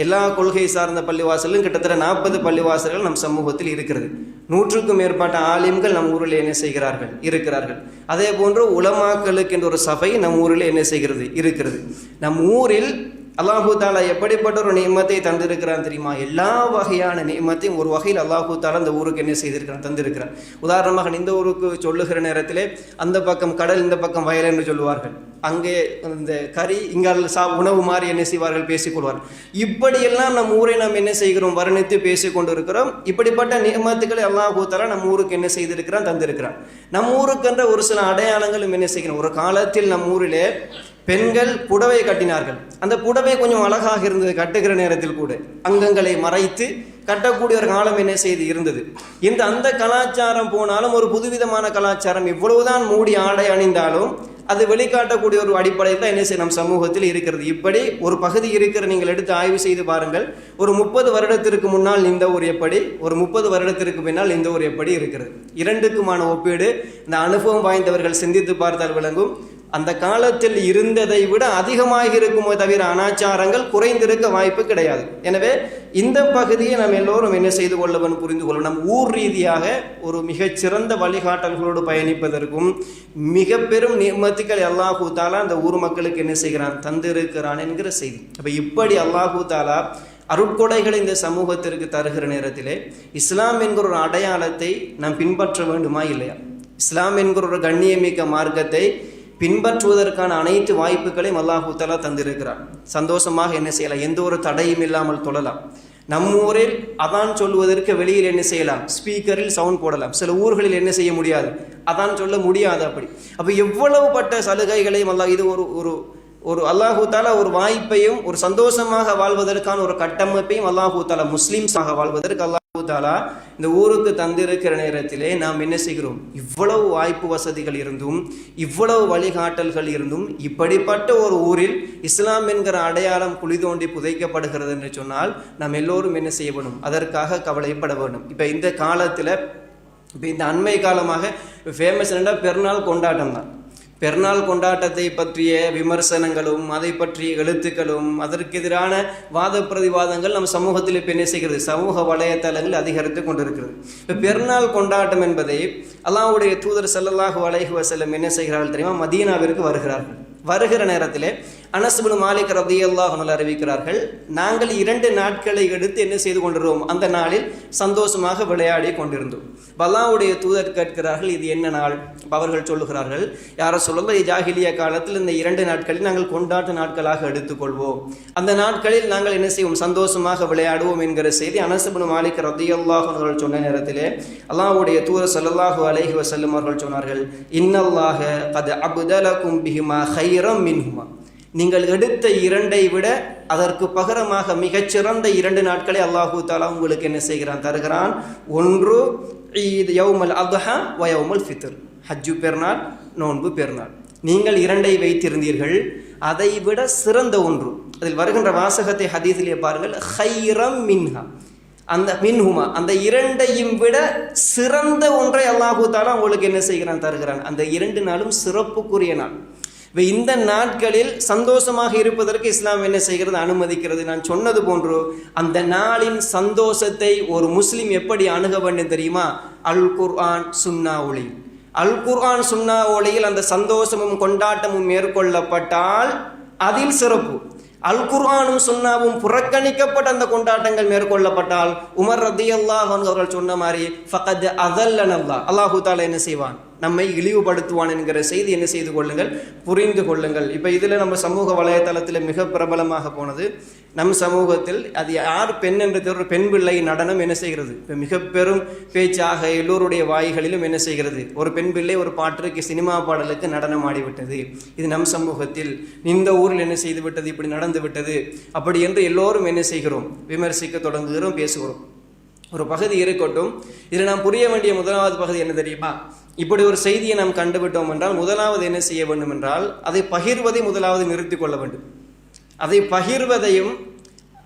A: எல்லா கொள்கை சார்ந்த பள்ளிவாசலும் கிட்டத்தட்ட 40 பள்ளிவாசல்கள் நம் சமூகத்தில் இருக்கிறது. 100க்கும் மேற்பட்ட ஆலிம்கள் நம் ஊரில் என்ன செய்கிறார்கள்? இருக்கிறார்கள். அதே போன்று உலமாக்களுக்கு என்ற ஒரு சபை நம் ஊரில் என்ன செய்கிறது? இருக்கிறது. நம் ஊரில் அல்லாஹு தாலா எப்படிப்பட்ட ஒரு நியமத்தை தந்திருக்கிறான் தெரியுமா? எல்லா வகையான நியமத்தையும் ஒரு வகையில் அல்லாஹு தாலா இந்த ஊருக்கு என்ன செய்திருக்கிறான்? தந்திருக்கிறான். உதாரணமாக இந்த ஊருக்கு சொல்லுகிற நேரத்திலே அந்த பக்கம் கடல், இந்த பக்கம் வயல் என்று சொல்லுவார்கள். அங்கே இந்த கறி, இங்கால் உணவு மாதிரி என்ன செய்வார்கள்? பேசிக்கொள்வார்கள். இப்படியெல்லாம் நம் ஊரை நாம் என்ன செய்கிறோம்? வர்ணித்து பேசிக்கொண்டு இருக்கிறோம். இப்படிப்பட்ட நியமத்துக்களை அல்லாஹு தாலா நம் ஊருக்கு என்ன செய்திருக்கிறான்? தந்திருக்கிறான். நம் ஊருக்கென்ற ஒரு சில அடையாளங்களும் என்ன செய்கிறோம்? ஒரு காலத்தில் நம் ஊரிலே பெண்கள் புடவை கட்டினார்கள். அந்த புடவை கொஞ்சம் அழகாக இருந்தது. கட்டுகிற நேரத்தில் கூட அங்கங்களை மறைத்து கட்டக்கூடிய ஒரு காலம் என்ன செய்து இருந்தது. இந்த அந்த கலாச்சாரம் போனாலும் ஒரு புதுவிதமான கலாச்சாரம். எவ்வளவுதான் மூடி ஆடை அணிந்தாலும் அது வெளிக்காட்டக்கூடிய ஒரு அடிப்படையில் தான் என்ன செய்ய நம் சமூகத்தில் இருக்கிறது. இப்படி ஒரு பகுதி இருக்கிற நீங்கள் எடுத்து ஆய்வு செய்து பாருங்கள். ஒரு 30 வருடத்திற்கு முன்னால் இந்த ஊர் எப்படி, ஒரு 30 வருடத்திற்கு பின்னால் இந்த ஊர் எப்படி இருக்கிறது. இரண்டுக்குமான ஒப்பீடு இந்த அனுபவம் வாய்ந்தவர்கள் சிந்தித்து பார்த்தால் விளங்கும். அந்த காலத்தில் இருந்ததை விட அதிகமாக இருக்குமோ தவிர அனாச்சாரங்கள் குறைந்திருக்க வாய்ப்பு கிடையாது. எனவே இந்த பகுதியை நாம் எல்லோரும் என்ன செய்து கொள்ளவன் புரிந்து கொள்ளணும். நம் ஊர் ரீதியாக ஒரு மிகச்சிறந்த வழிகாட்டல்களோடு பயணிப்பதற்கும் மிக பெரும் நியமத்துக்கள் அல்லாஹு தாலா அந்த ஊர் மக்களுக்கு என்ன செய்கிறான்? தந்திருக்கிறான் என்கிற செய்தி. அப்போ இப்படி அல்லாஹு தாலா அருட்கொடைகளை இந்த சமூகத்திற்கு தருகிற நேரத்திலே இஸ்லாம் என்கிற ஒரு அடையாளத்தை நாம் பின்பற்ற வேண்டுமா இல்லையா? இஸ்லாம் என்கிற ஒரு கண்ணியமிக்க மார்க்கத்தை பின்பற்றுவதற்கான அனைத்து வாய்ப்புகளையும் அல்லாஹு தஆலா தந்திருக்கிறார். சந்தோஷமாக என்ன செய்யலாம்? எந்த ஒரு தடையும் இல்லாமல் தொழலாம். நம் ஊரில் அதான் சொல்வதற்கு வெளியில் என்ன செய்யலாம்? ஸ்பீக்கரில் சவுண்ட் போடலாம். சில ஊர்களில் என்ன செய்ய முடியாது? அதான் சொல்ல முடியாது. அப்போ எவ்வளவு பட்ட சலுகைகளையும் அல்லாஹ், இது ஒரு அல்லாஹு தாலா ஒரு வாய்ப்பையும் ஒரு சந்தோஷமாக வாழ்வதற்கான ஒரு கட்டமைப்பையும் அல்லாஹு தாலா முஸ்லீம்ஸாக வாழ்வதற்கு அல்லாஹு தாலா இந்த ஊருக்கு தந்திருக்கிற நேரத்திலே நாம் என்ன செய்கிறோம்? இவ்வளவு வாய்ப்பு வசதிகள் இருந்தும் இவ்வளவு வழிகாட்டல்கள் இருந்தும் இப்படிப்பட்ட ஒரு ஊரில் இஸ்லாம் என்கிற அடையாளம் குழி தோண்டி புதைக்கப்படுகிறது என்று சொன்னால் நாம் எல்லோரும் என்ன செய்ய வேண்டும்? அதற்காக கவலைப்பட வேண்டும். இப்போ இந்த காலத்தில், இப்போ இந்த அண்மை காலமாக ஃபேமஸ் என்னென்னா பெருநாள் கொண்டாட்டம் தான். பெருநாள் கொண்டாட்டத்தை பற்றிய விமர்சனங்களும் அதை பற்றிய எழுத்துக்களும் அதற்கு எதிரான வாத பிரதிவாதங்கள் நம் சமூகத்தில் இப்போ என்ன செய்கிறது? சமூக வலைத்தளங்கள் அதிகரித்து கொண்டிருக்கிறது. இப்போ பெருநாள் கொண்டாட்டம் என்பதை அல்லாஹ்வுடைய தூதர் ஸல்லல்லாஹு அலைஹி வஸல்லம் என்ன செய்கிறார்கள் தெரியுமா? மதீனாவிற்கு வருகிறார்கள். வருகிற நேரத்தில் அனஸ் இப்னு மாலிக் ரலியல்லாஹு அன்ஹு அவர்கள், நாங்கள் 2 நாட்களை எடுத்து என்ன செய்து கொண்டிருந்தோம்? அந்த நாளில் சந்தோஷமாக விளையாடி கொண்டிருந்தோம். அல்லாஹ்வுடைய தூதர் கேட்கிறார்கள், இது என்ன நாள்? அவர்கள் சொல்லுகிறார்கள், யார சொல்லலாம், ஜாஹிலியா காலத்தில் இந்த 2 நாட்களில் நாங்கள் கொண்டாட்ட நாட்களாக எடுத்துக்கொள்வோம். அந்த நாட்களில் நாங்கள் என்ன செய்வோம்? சந்தோஷமாக விளையாடுவோம் என்கிற செய்தி அனஸ் இப்னு மாலிக் ரலியல்லாஹு அன்ஹு அவர்கள் சொன்ன நேரத்திலே அல்லாஹ்வுடைய தூதர் ஸல்லல்லாஹு அலைஹி வஸல்லம் அவர்கள் சொன்னார்கள், இன்னல்லாஹ கத் அப்தலகும் பிஹிமா கைரம் மின்ஹுமா. நீங்கள் எடுத்த 2ஐ விட அதற்கு பகரமாக மிகச்சிறந்த 2 நாட்களை அல்லாஹு தாலா உங்களுக்கு என்ன செய்கிறான்? தருகிறான். ஒன்று ஈத் யௌமல் அத்ஹா வ யௌமுல் ஃபித்ர், ஹஜ்ஜு பெருநாள், நோன்பு பெருநாள். நீங்கள் 2ஐ வைத்திருந்தீர்கள், அதை விட சிறந்த ஒன்று. அதில் வருகின்ற வாசகத்தை ஹதீஸிலே பாருங்கள், கைரம் மின்ஹா, அந்த மின்ஹுமா, அந்த 2ஐயும் விட சிறந்த ஒன்றை அல்லாஹு தாலா உங்களுக்கு என்ன செய்கிறான்? தருகிறான். அந்த 2 நாளும் சிறப்புக்குரிய நாள். இந்த நாட்களில் சந்தோஷமாக இருப்பதற்கு இஸ்லாம் என்ன செய்கிறது? அனுமதிக்கிறது. நான் சொன்னது போன்று அந்த நாளின் சந்தோஷத்தை ஒரு முஸ்லிம் எப்படி அணுக வேண்டும் தெரியுமா? அல் குர்ஆன் சுன்னா ஒளி. அல் குர்ஆன் சுன்னா ஒளியில் அந்த சந்தோஷமும் கொண்டாட்டமும் மேற்கொள்ளப்பட்டால் அதில் சிறப்பு. அல் குர்ஆனும் சுன்னாவும் புறக்கணிக்கப்பட்ட அந்த கொண்டாட்டங்கள் மேற்கொள்ளப்பட்டால் உமர் ரலியல்லாஹு அன்ஹு அவர்கள் சொன்ன மாதிரி ஃபகத் அதல்லனல்லாஹ், அல்லாஹு தஆலா என்ன செய்வான்? நம்மை இழிவுபடுத்துவான் என்கிற செய்தி என்ன செய்து கொள்ளுங்கள், புரிந்து கொள்ளுங்கள். இப்போ இதில் நம்ம சமூக வலைதளத்தில் மிக பிரபலமாக போனது, நம் சமூகத்தில் அது யார் பெண் என்று தெரியும், பெண் பிள்ளை நடனம் என்ன செய்கிறது இப்போ மிக பெரும் பேச்சாக எல்லோருடைய வாய்களிலும் என்ன செய்கிறது, ஒரு பெண் பிள்ளை ஒரு பாட்டிற்கு சினிமா பாடலுக்கு நடனம் ஆடிவிட்டது, இது நம் சமூகத்தில் இந்த ஊரில் என்ன செய்து விட்டது, இப்படி நடந்து விட்டது அப்படி என்று எல்லோரும் என்ன செய்கிறோம், விமர்சிக்க தொடங்குகிறோம், பேசுகிறோம். ஒரு பகுதி இருக்கட்டும். இதில் நாம் புரிய வேண்டிய முதலாவது பகுதி என்ன தெரியுமா, இப்படி ஒரு செய்தியை நாம் கண்டுவிட்டோம் என்றால் முதலாவது என்ன செய்ய வேண்டும் என்றால் அதை பகிர்வதை முதலாவது நிறுத்தி கொள்ள வேண்டும். அதை பகிர்வதையும்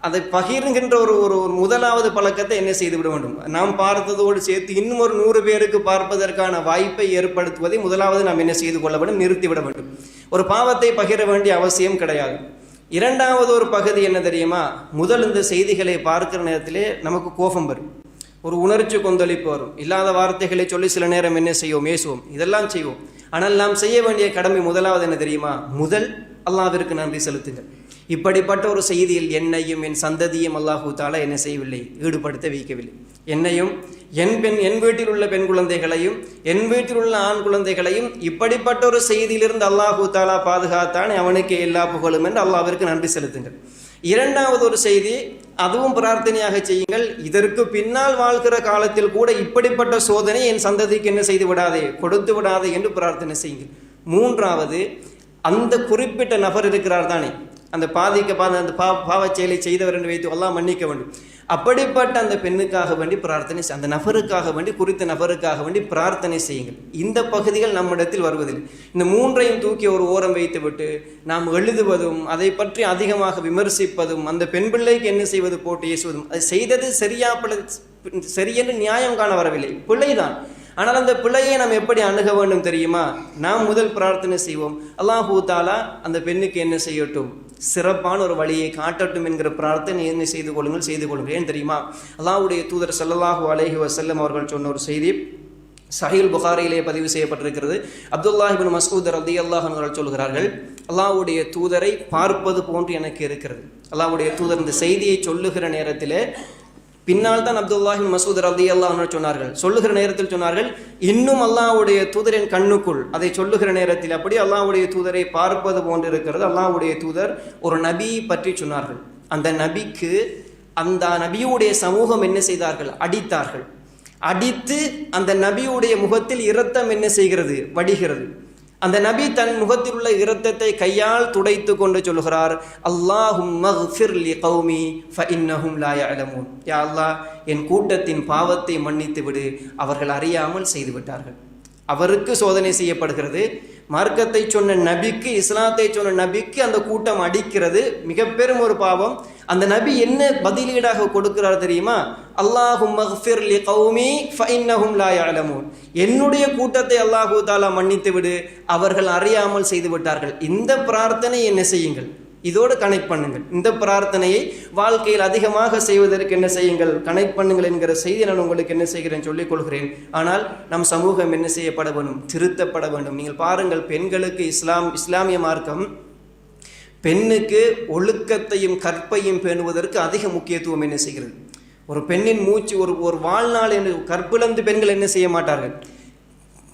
A: அதை பகிர்கின்ற ஒரு முதலாவது பழக்கத்தை என்ன செய்து விட வேண்டும், நாம் பார்த்ததோடு சேர்த்து இன்னும் ஒரு 100 பேருக்கு பார்ப்பதற்கான வாய்ப்பை ஏற்படுத்துவதை முதலாவது நாம் என்ன செய்து கொள்ள வேண்டும், நிறுத்திவிட வேண்டும். ஒரு பாவத்தை பகிர வேண்டிய அவசியம் கிடையாது. இரண்டாவது ஒரு பகுதி என்ன தெரியுமா, முதல் இந்த செய்திகளை பார்க்கிற நேரத்திலே நமக்கு கோபம் வரும், ஒரு உணர்ச்சி கொந்தளிப்பு வரும், இல்லாத வார்த்தைகளை சொல்லி சில நேரம் என்ன செய்வோம், ஏசுவோம், இதெல்லாம் செய்வோம். ஆனால் நாம் செய்ய வேண்டிய கடமை முதலாவது என்ன தெரியுமா, முதல் அல்லாஹ்விற்கு நன்றி செலுத்துங்கள். இப்படிப்பட்ட ஒரு செய்தியில் என்னையும் என் சந்ததியும் அல்லாஹு தாலா என்ன செய்யவில்லை, ஈடுபடுத்த வைக்கவில்லை. என்னையும் என் வீட்டில் உள்ள பெண் குழந்தைகளையும் என் வீட்டில் உள்ள ஆண் குழந்தைகளையும் இப்படிப்பட்ட ஒரு செய்தியிலிருந்து அல்லாஹு தாலா பாதுகாத்தான், அவனுக்கு எல்லா புகழும் என்று அல்லாஹ்விற்கு நன்றி செலுத்துங்கள். இரண்டாவது ஒரு செய்தி, அதுவும் பிரார்த்தனையாக செய்யுங்கள், இதற்கு பின்னால் வாழ்கிற காலத்தில் கூட இப்படிப்பட்ட சோதனை என் சந்ததிக்கு என்ன செய்து விடாதே, கொடுத்து விடாதே என்று பிரார்த்தனை செய்யுங்கள். மூன்றாவது, அந்த குறிப்பிட்ட நபர் இருக்கிறார் தானே, அந்த அந்த பாவச் செயலை செய்தவர் என்று வைத்து அல்லாஹ் மன்னிக்க வேண்டும், அப்படிப்பட்ட அந்த பெண்ணுக்காக வேண்டி பிரார்த்தனை, அந்த நபருக்காக வேண்டி, குறித்த நபருக்காக வேண்டி பிரார்த்தனை செய்யுங்கள். இந்த பகுதிகள் நம்மிடத்தில் வருவதில்லை. இந்த மூன்றையும் தூக்கி ஒரு ஓரம் வைத்துவிட்டு நாம் எழுதுவதும் அதை பற்றி அதிகமாக விமர்சிப்பதும் அந்த பெண் பிள்ளைக்கு என்ன செய்வது போட்டு ஏசுவதும், அது செய்தது சரியென்று நியாயம் காண வரவில்லை, பிள்ளைதான். ஆனால் அந்த பிள்ளையை நாம் எப்படி அணுக வேண்டும் தெரியுமா, நாம் முதல் பிரார்த்தனை செய்வோம், அல்லாஹு தாலா அந்த பெண்ணுக்கு என்ன செய்யட்டும், சிறப்பான ஒரு வழியை காட்டட்டும் என்கிற பிரார்த்தனை என்ன செய்து கொள்ளுங்கள். ஏன் தெரியுமா, அல்லாஹ்வுடைய தூதர் ஸல்லல்லாஹு அலைஹி வஸல்லம் அவர்கள் சொன்ன ஒரு செய்தி சஹீல் புகாரியிலே பதிவு செய்யப்பட்டிருக்கிறது. அப்துல்லாஹ் இப்னு மஸ்ஊத் ரலியல்லாஹு அன்ஹு அவர்கள் சொல்கிறார்கள், அல்லாஹ்வுடைய தூதரை பார்ப்பது போன்று எனக்கு இருக்கிறது. அல்லாஹ்வுடைய தூதர் இந்த செய்தியை சொல்லுகிற நேரத்திலே பின்னால் தான் அப்துல்லாஹ் இப்னு மஸ்ஊத் ரலியல்லாஹு அன்ஹு சொன்னார்கள், சொல்லுகிற நேரத்தில் சொன்னார்கள், இன்னும் அல்லாஹ்வுடைய தூதரின் கண்ணுக்குள் அதை சொல்லுகிற நேரத்தில் அப்படி அல்லாஹ்வுடைய தூதரை பார்ப்பது போன்று இருக்கிறது. அல்லாஹ்வுடைய தூதர் ஒரு நபியை பற்றி சொன்னார்கள். அந்த நபிக்கு அந்த நபியுடைய சமூகம் என்ன செய்தார்கள், அடித்தார்கள். அடித்து அந்த நபியுடைய முகத்தில் இரத்தம் என்ன செய்கிறது, வடிகிறது. அந்த நபி தன் முகத்தில் உள்ள இரத்தத்தை கையால் துடைத்து கொண்டு சொல்கிறார், அல்லாஹும்ம ஃபிர் லி கௌமி ஃபஇன்னஹும் லா யஅலமூன், யா அல்லாஹ் என் கூட்டத்தின் பாவத்தை மன்னித்து விடு, அவர்கள் அறியாமல் செய்து விட்டார்கள். அவருக்கு சோதனை செய்யப்படுகிறது. மார்க்கத்தை சொன்ன நபிக்கு, இஸ்லாத்தை சொன்ன நபிக்கு அந்த கூட்டம் அடிக்கிறது, மிக பெரும் ஒரு பாவம். அந்த நபி என்ன பதிலீடாக கொடுக்கிறார் தெரியுமா, அல்லாஹும்ம ஃபிர் லி கௌமி ஃபஇன்னஹும் லா யஅலமூன், என்னுடைய கூட்டத்தை அல்லாஹு தஆலா மன்னித்து விடு, அவர்கள் அறியாமல் செய்து விட்டார்கள். இந்த பிரார்த்தனை என்ன செய்யுங்கள், இதோடு கனெக்ட் பண்ணுங்கள். இந்த பிரார்த்தனையை வாழ்க்கையில் அதிகமாக செய்வதற்கு என்ன செய்யுங்கள், கனெக்ட் பண்ணுங்கள் என்கிற செய்தி நான் உங்களுக்கு என்ன செய்கிறேன், சொல்லிக் கொள்கிறேன். ஆனால் நம் சமூகம் என்ன செய்யப்பட வேண்டும், திருத்தப்பட வேண்டும். நீங்கள் பாருங்கள், பெண்களுக்கு இஸ்லாமிய மார்க்கம் பெண்ணுக்கு ஒழுக்கத்தையும் கற்பையும் பேணுவதற்கு அதிக முக்கியத்துவம் என்ன செய்கிறது. ஒரு பெண்ணின் மூச்சு ஒரு வாழ்நாள் என்று கற்பிழந்து பெண்கள் என்ன செய்ய மாட்டார்கள்.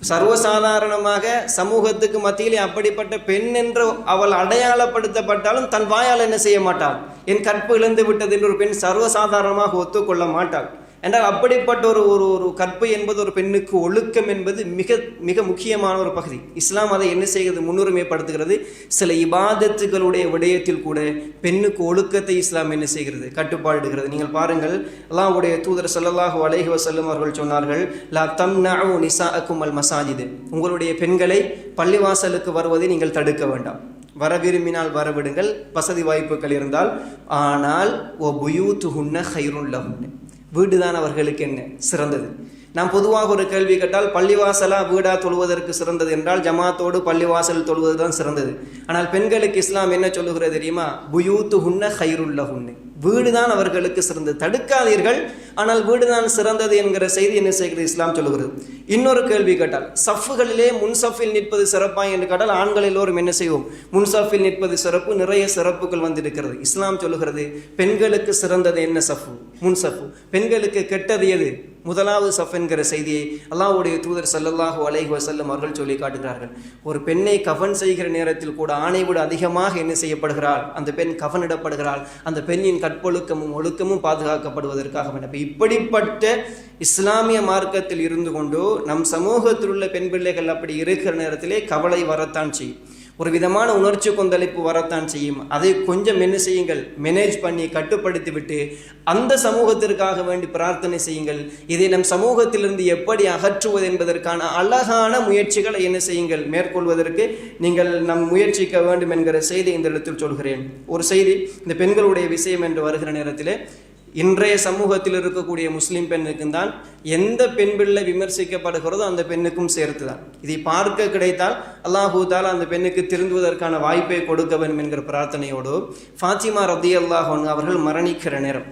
A: சர்வசாதாரணமாக சமூகத்துக்கு மத்தியிலே அப்படிப்பட்ட பெண் என்று அவள் அடையாளப்படுத்தப்பட்டாலும் தன் வாயால் என்ன செய்ய மாட்டாள், என் கற்பு இழந்து விட்டது என்று ஒரு பெண் சர்வசாதாரணமாக ஒத்துக்கொள்ள மாட்டாள். என்றால் அப்படிப்பட்ட ஒரு கற்பு என்பது, ஒரு பெண்ணுக்கு ஒழுக்கம் என்பது மிக மிக முக்கியமான ஒரு பகுதி. இஸ்லாம் அதை என்ன செய்கிறது, முன்னுரிமைப்படுத்துகிறது. சில இபாதத்துகளுடைய விடயத்தில் கூட பெண்ணுக்கு ஒழுக்கத்தை இஸ்லாம் என்ன செய்கிறது, கட்டுப்பாடுகிறது. நீங்கள் பாருங்கள், அல்லாஹ்வுடைய தூதர் ஸல்லல்லாஹு அலைஹி வஸல்லம் அவர்கள் சொன்னார்கள், லா தம்னஉ நிசாஅக்கும் அல் மசாஜித், உங்களுடைய பெண்களை பள்ளிவாசலுக்கு வருவதை நீங்கள் தடுக்க வேண்டாம். வர விரும்பினால் வரவிடுங்கள், வசதி வாய்ப்புகள் இருந்தால். ஆனால் ஓ புயூத்துஹுன்ன கைருன் லஹுன்ன, வீடுதான் அவர்களுக்கு என்ன சிறந்தது. நாம் பொதுவாக ஒரு கேள்வி கேட்டால், பள்ளிவாசலா வீடா தொழுவதற்கு சிறந்தது என்றால் ஜமாத்தோடு பள்ளிவாசல் தொழுவது தான் சிறந்தது. ஆனால் பெண்களுக்கு இஸ்லாம் என்ன சொல்லுகிறது தெரியுமா, புயூத்துஹுன்ன கைருன் லஹுன்ன, வீடுதான் அவர்களுக்கு சிறந்தது, தடுக்காதீர்கள், ஆனால் வீடுதான் சிறந்தது என்கிற செய்தி என்ன செய்கிறது, இஸ்லாம் சொல்லுகிறது. இன்னொரு கேள்வி கேட்டால், சஃப்புகளிலே முன்சஃபில் நிற்பது சிறப்பா என்று கேட்டால், ஆண்கள் எல்லோரும் என்ன செய்வோம், முன்சஃபில் நிற்பது சிறப்பு, நிறைய சிறப்புகள் வந்திருக்கிறது. இஸ்லாம் சொல்லுகிறது, பெண்களுக்கு சிறந்தது என்ன, சஃப்பு, முன்சஃப்பு. பெண்களுக்கு கெட்டது எது, முதலாவது சஃப் என்கிற செய்தியை அல்லாஹ்வுடைய தூதர் ஸல்லல்லாஹு அலைஹி வஸல்லம் அவர்கள் சொல்லி காட்டுகிறார்கள். ஒரு பெண்ணை கஃன் செய்கிற நேரத்தில் கூட ஆணை விட அதிகமாக என்ன செய்யப்படுகிறாள்? அந்த பெண் கஃனிடப்படுகிறாள். அந்த பெண்ணின் கற்பொழுக்கமும் ஒழுக்கமும் பாதுகாக்கப்படுவதற்காக வேண்டும். இப்படிப்பட்ட இஸ்லாமிய மார்க்கத்தில் இருந்து கொண்டு நம் சமூகத்தில் உள்ள பெண் பிள்ளைகள் அப்படி இருக்கிற நேரத்திலே கவலை வரத்தான் செய்யும், ஒரு விதமான உணர்ச்சி கொந்தளிப்பு வரத்தான் செய்யும். அதை கொஞ்சம் என்ன செய்யுங்கள், மேனேஜ் பண்ணி கட்டுப்படுத்தி விட்டு அந்த சமூகத்திற்காக வேண்டி பிரார்த்தனை செய்யுங்கள். இதை நம் சமூகத்திலிருந்து எப்படி அகற்றுவது என்பதற்கான அழகான முயற்சிகளை என்ன செய்யுங்கள், மேற்கொள்வதற்கு நீங்கள் நம் முயற்சிக்க வேண்டும் என்கிற செய்தி இந்த இடத்தில் சொல்கிறேன். ஒரு செய்தி இந்த பெண்களுடைய விஷயம் என்று வருகிற நேரத்தில் இன்றைய சமூகத்தில் இருக்கக்கூடிய முஸ்லிம் பெண்ணுக்கும் தான் எந்த பெண் பிள்ளை விமர்சிக்கப்படுகிறதோ அந்த பெண்ணுக்கும் சேர்த்து தான். இதை பார்க்க கிடைத்தால் அல்லாஹு தஆலா அந்த பெண்ணுக்கு திருந்துவதற்கான வாய்ப்பை கொடுக்க வேண்டும் என்கிற பிரார்த்தனையோடு ஃபாத்திமா ரலியல்லாஹு அன்ஹா அவர்கள் மரணிக்கிற நேரம்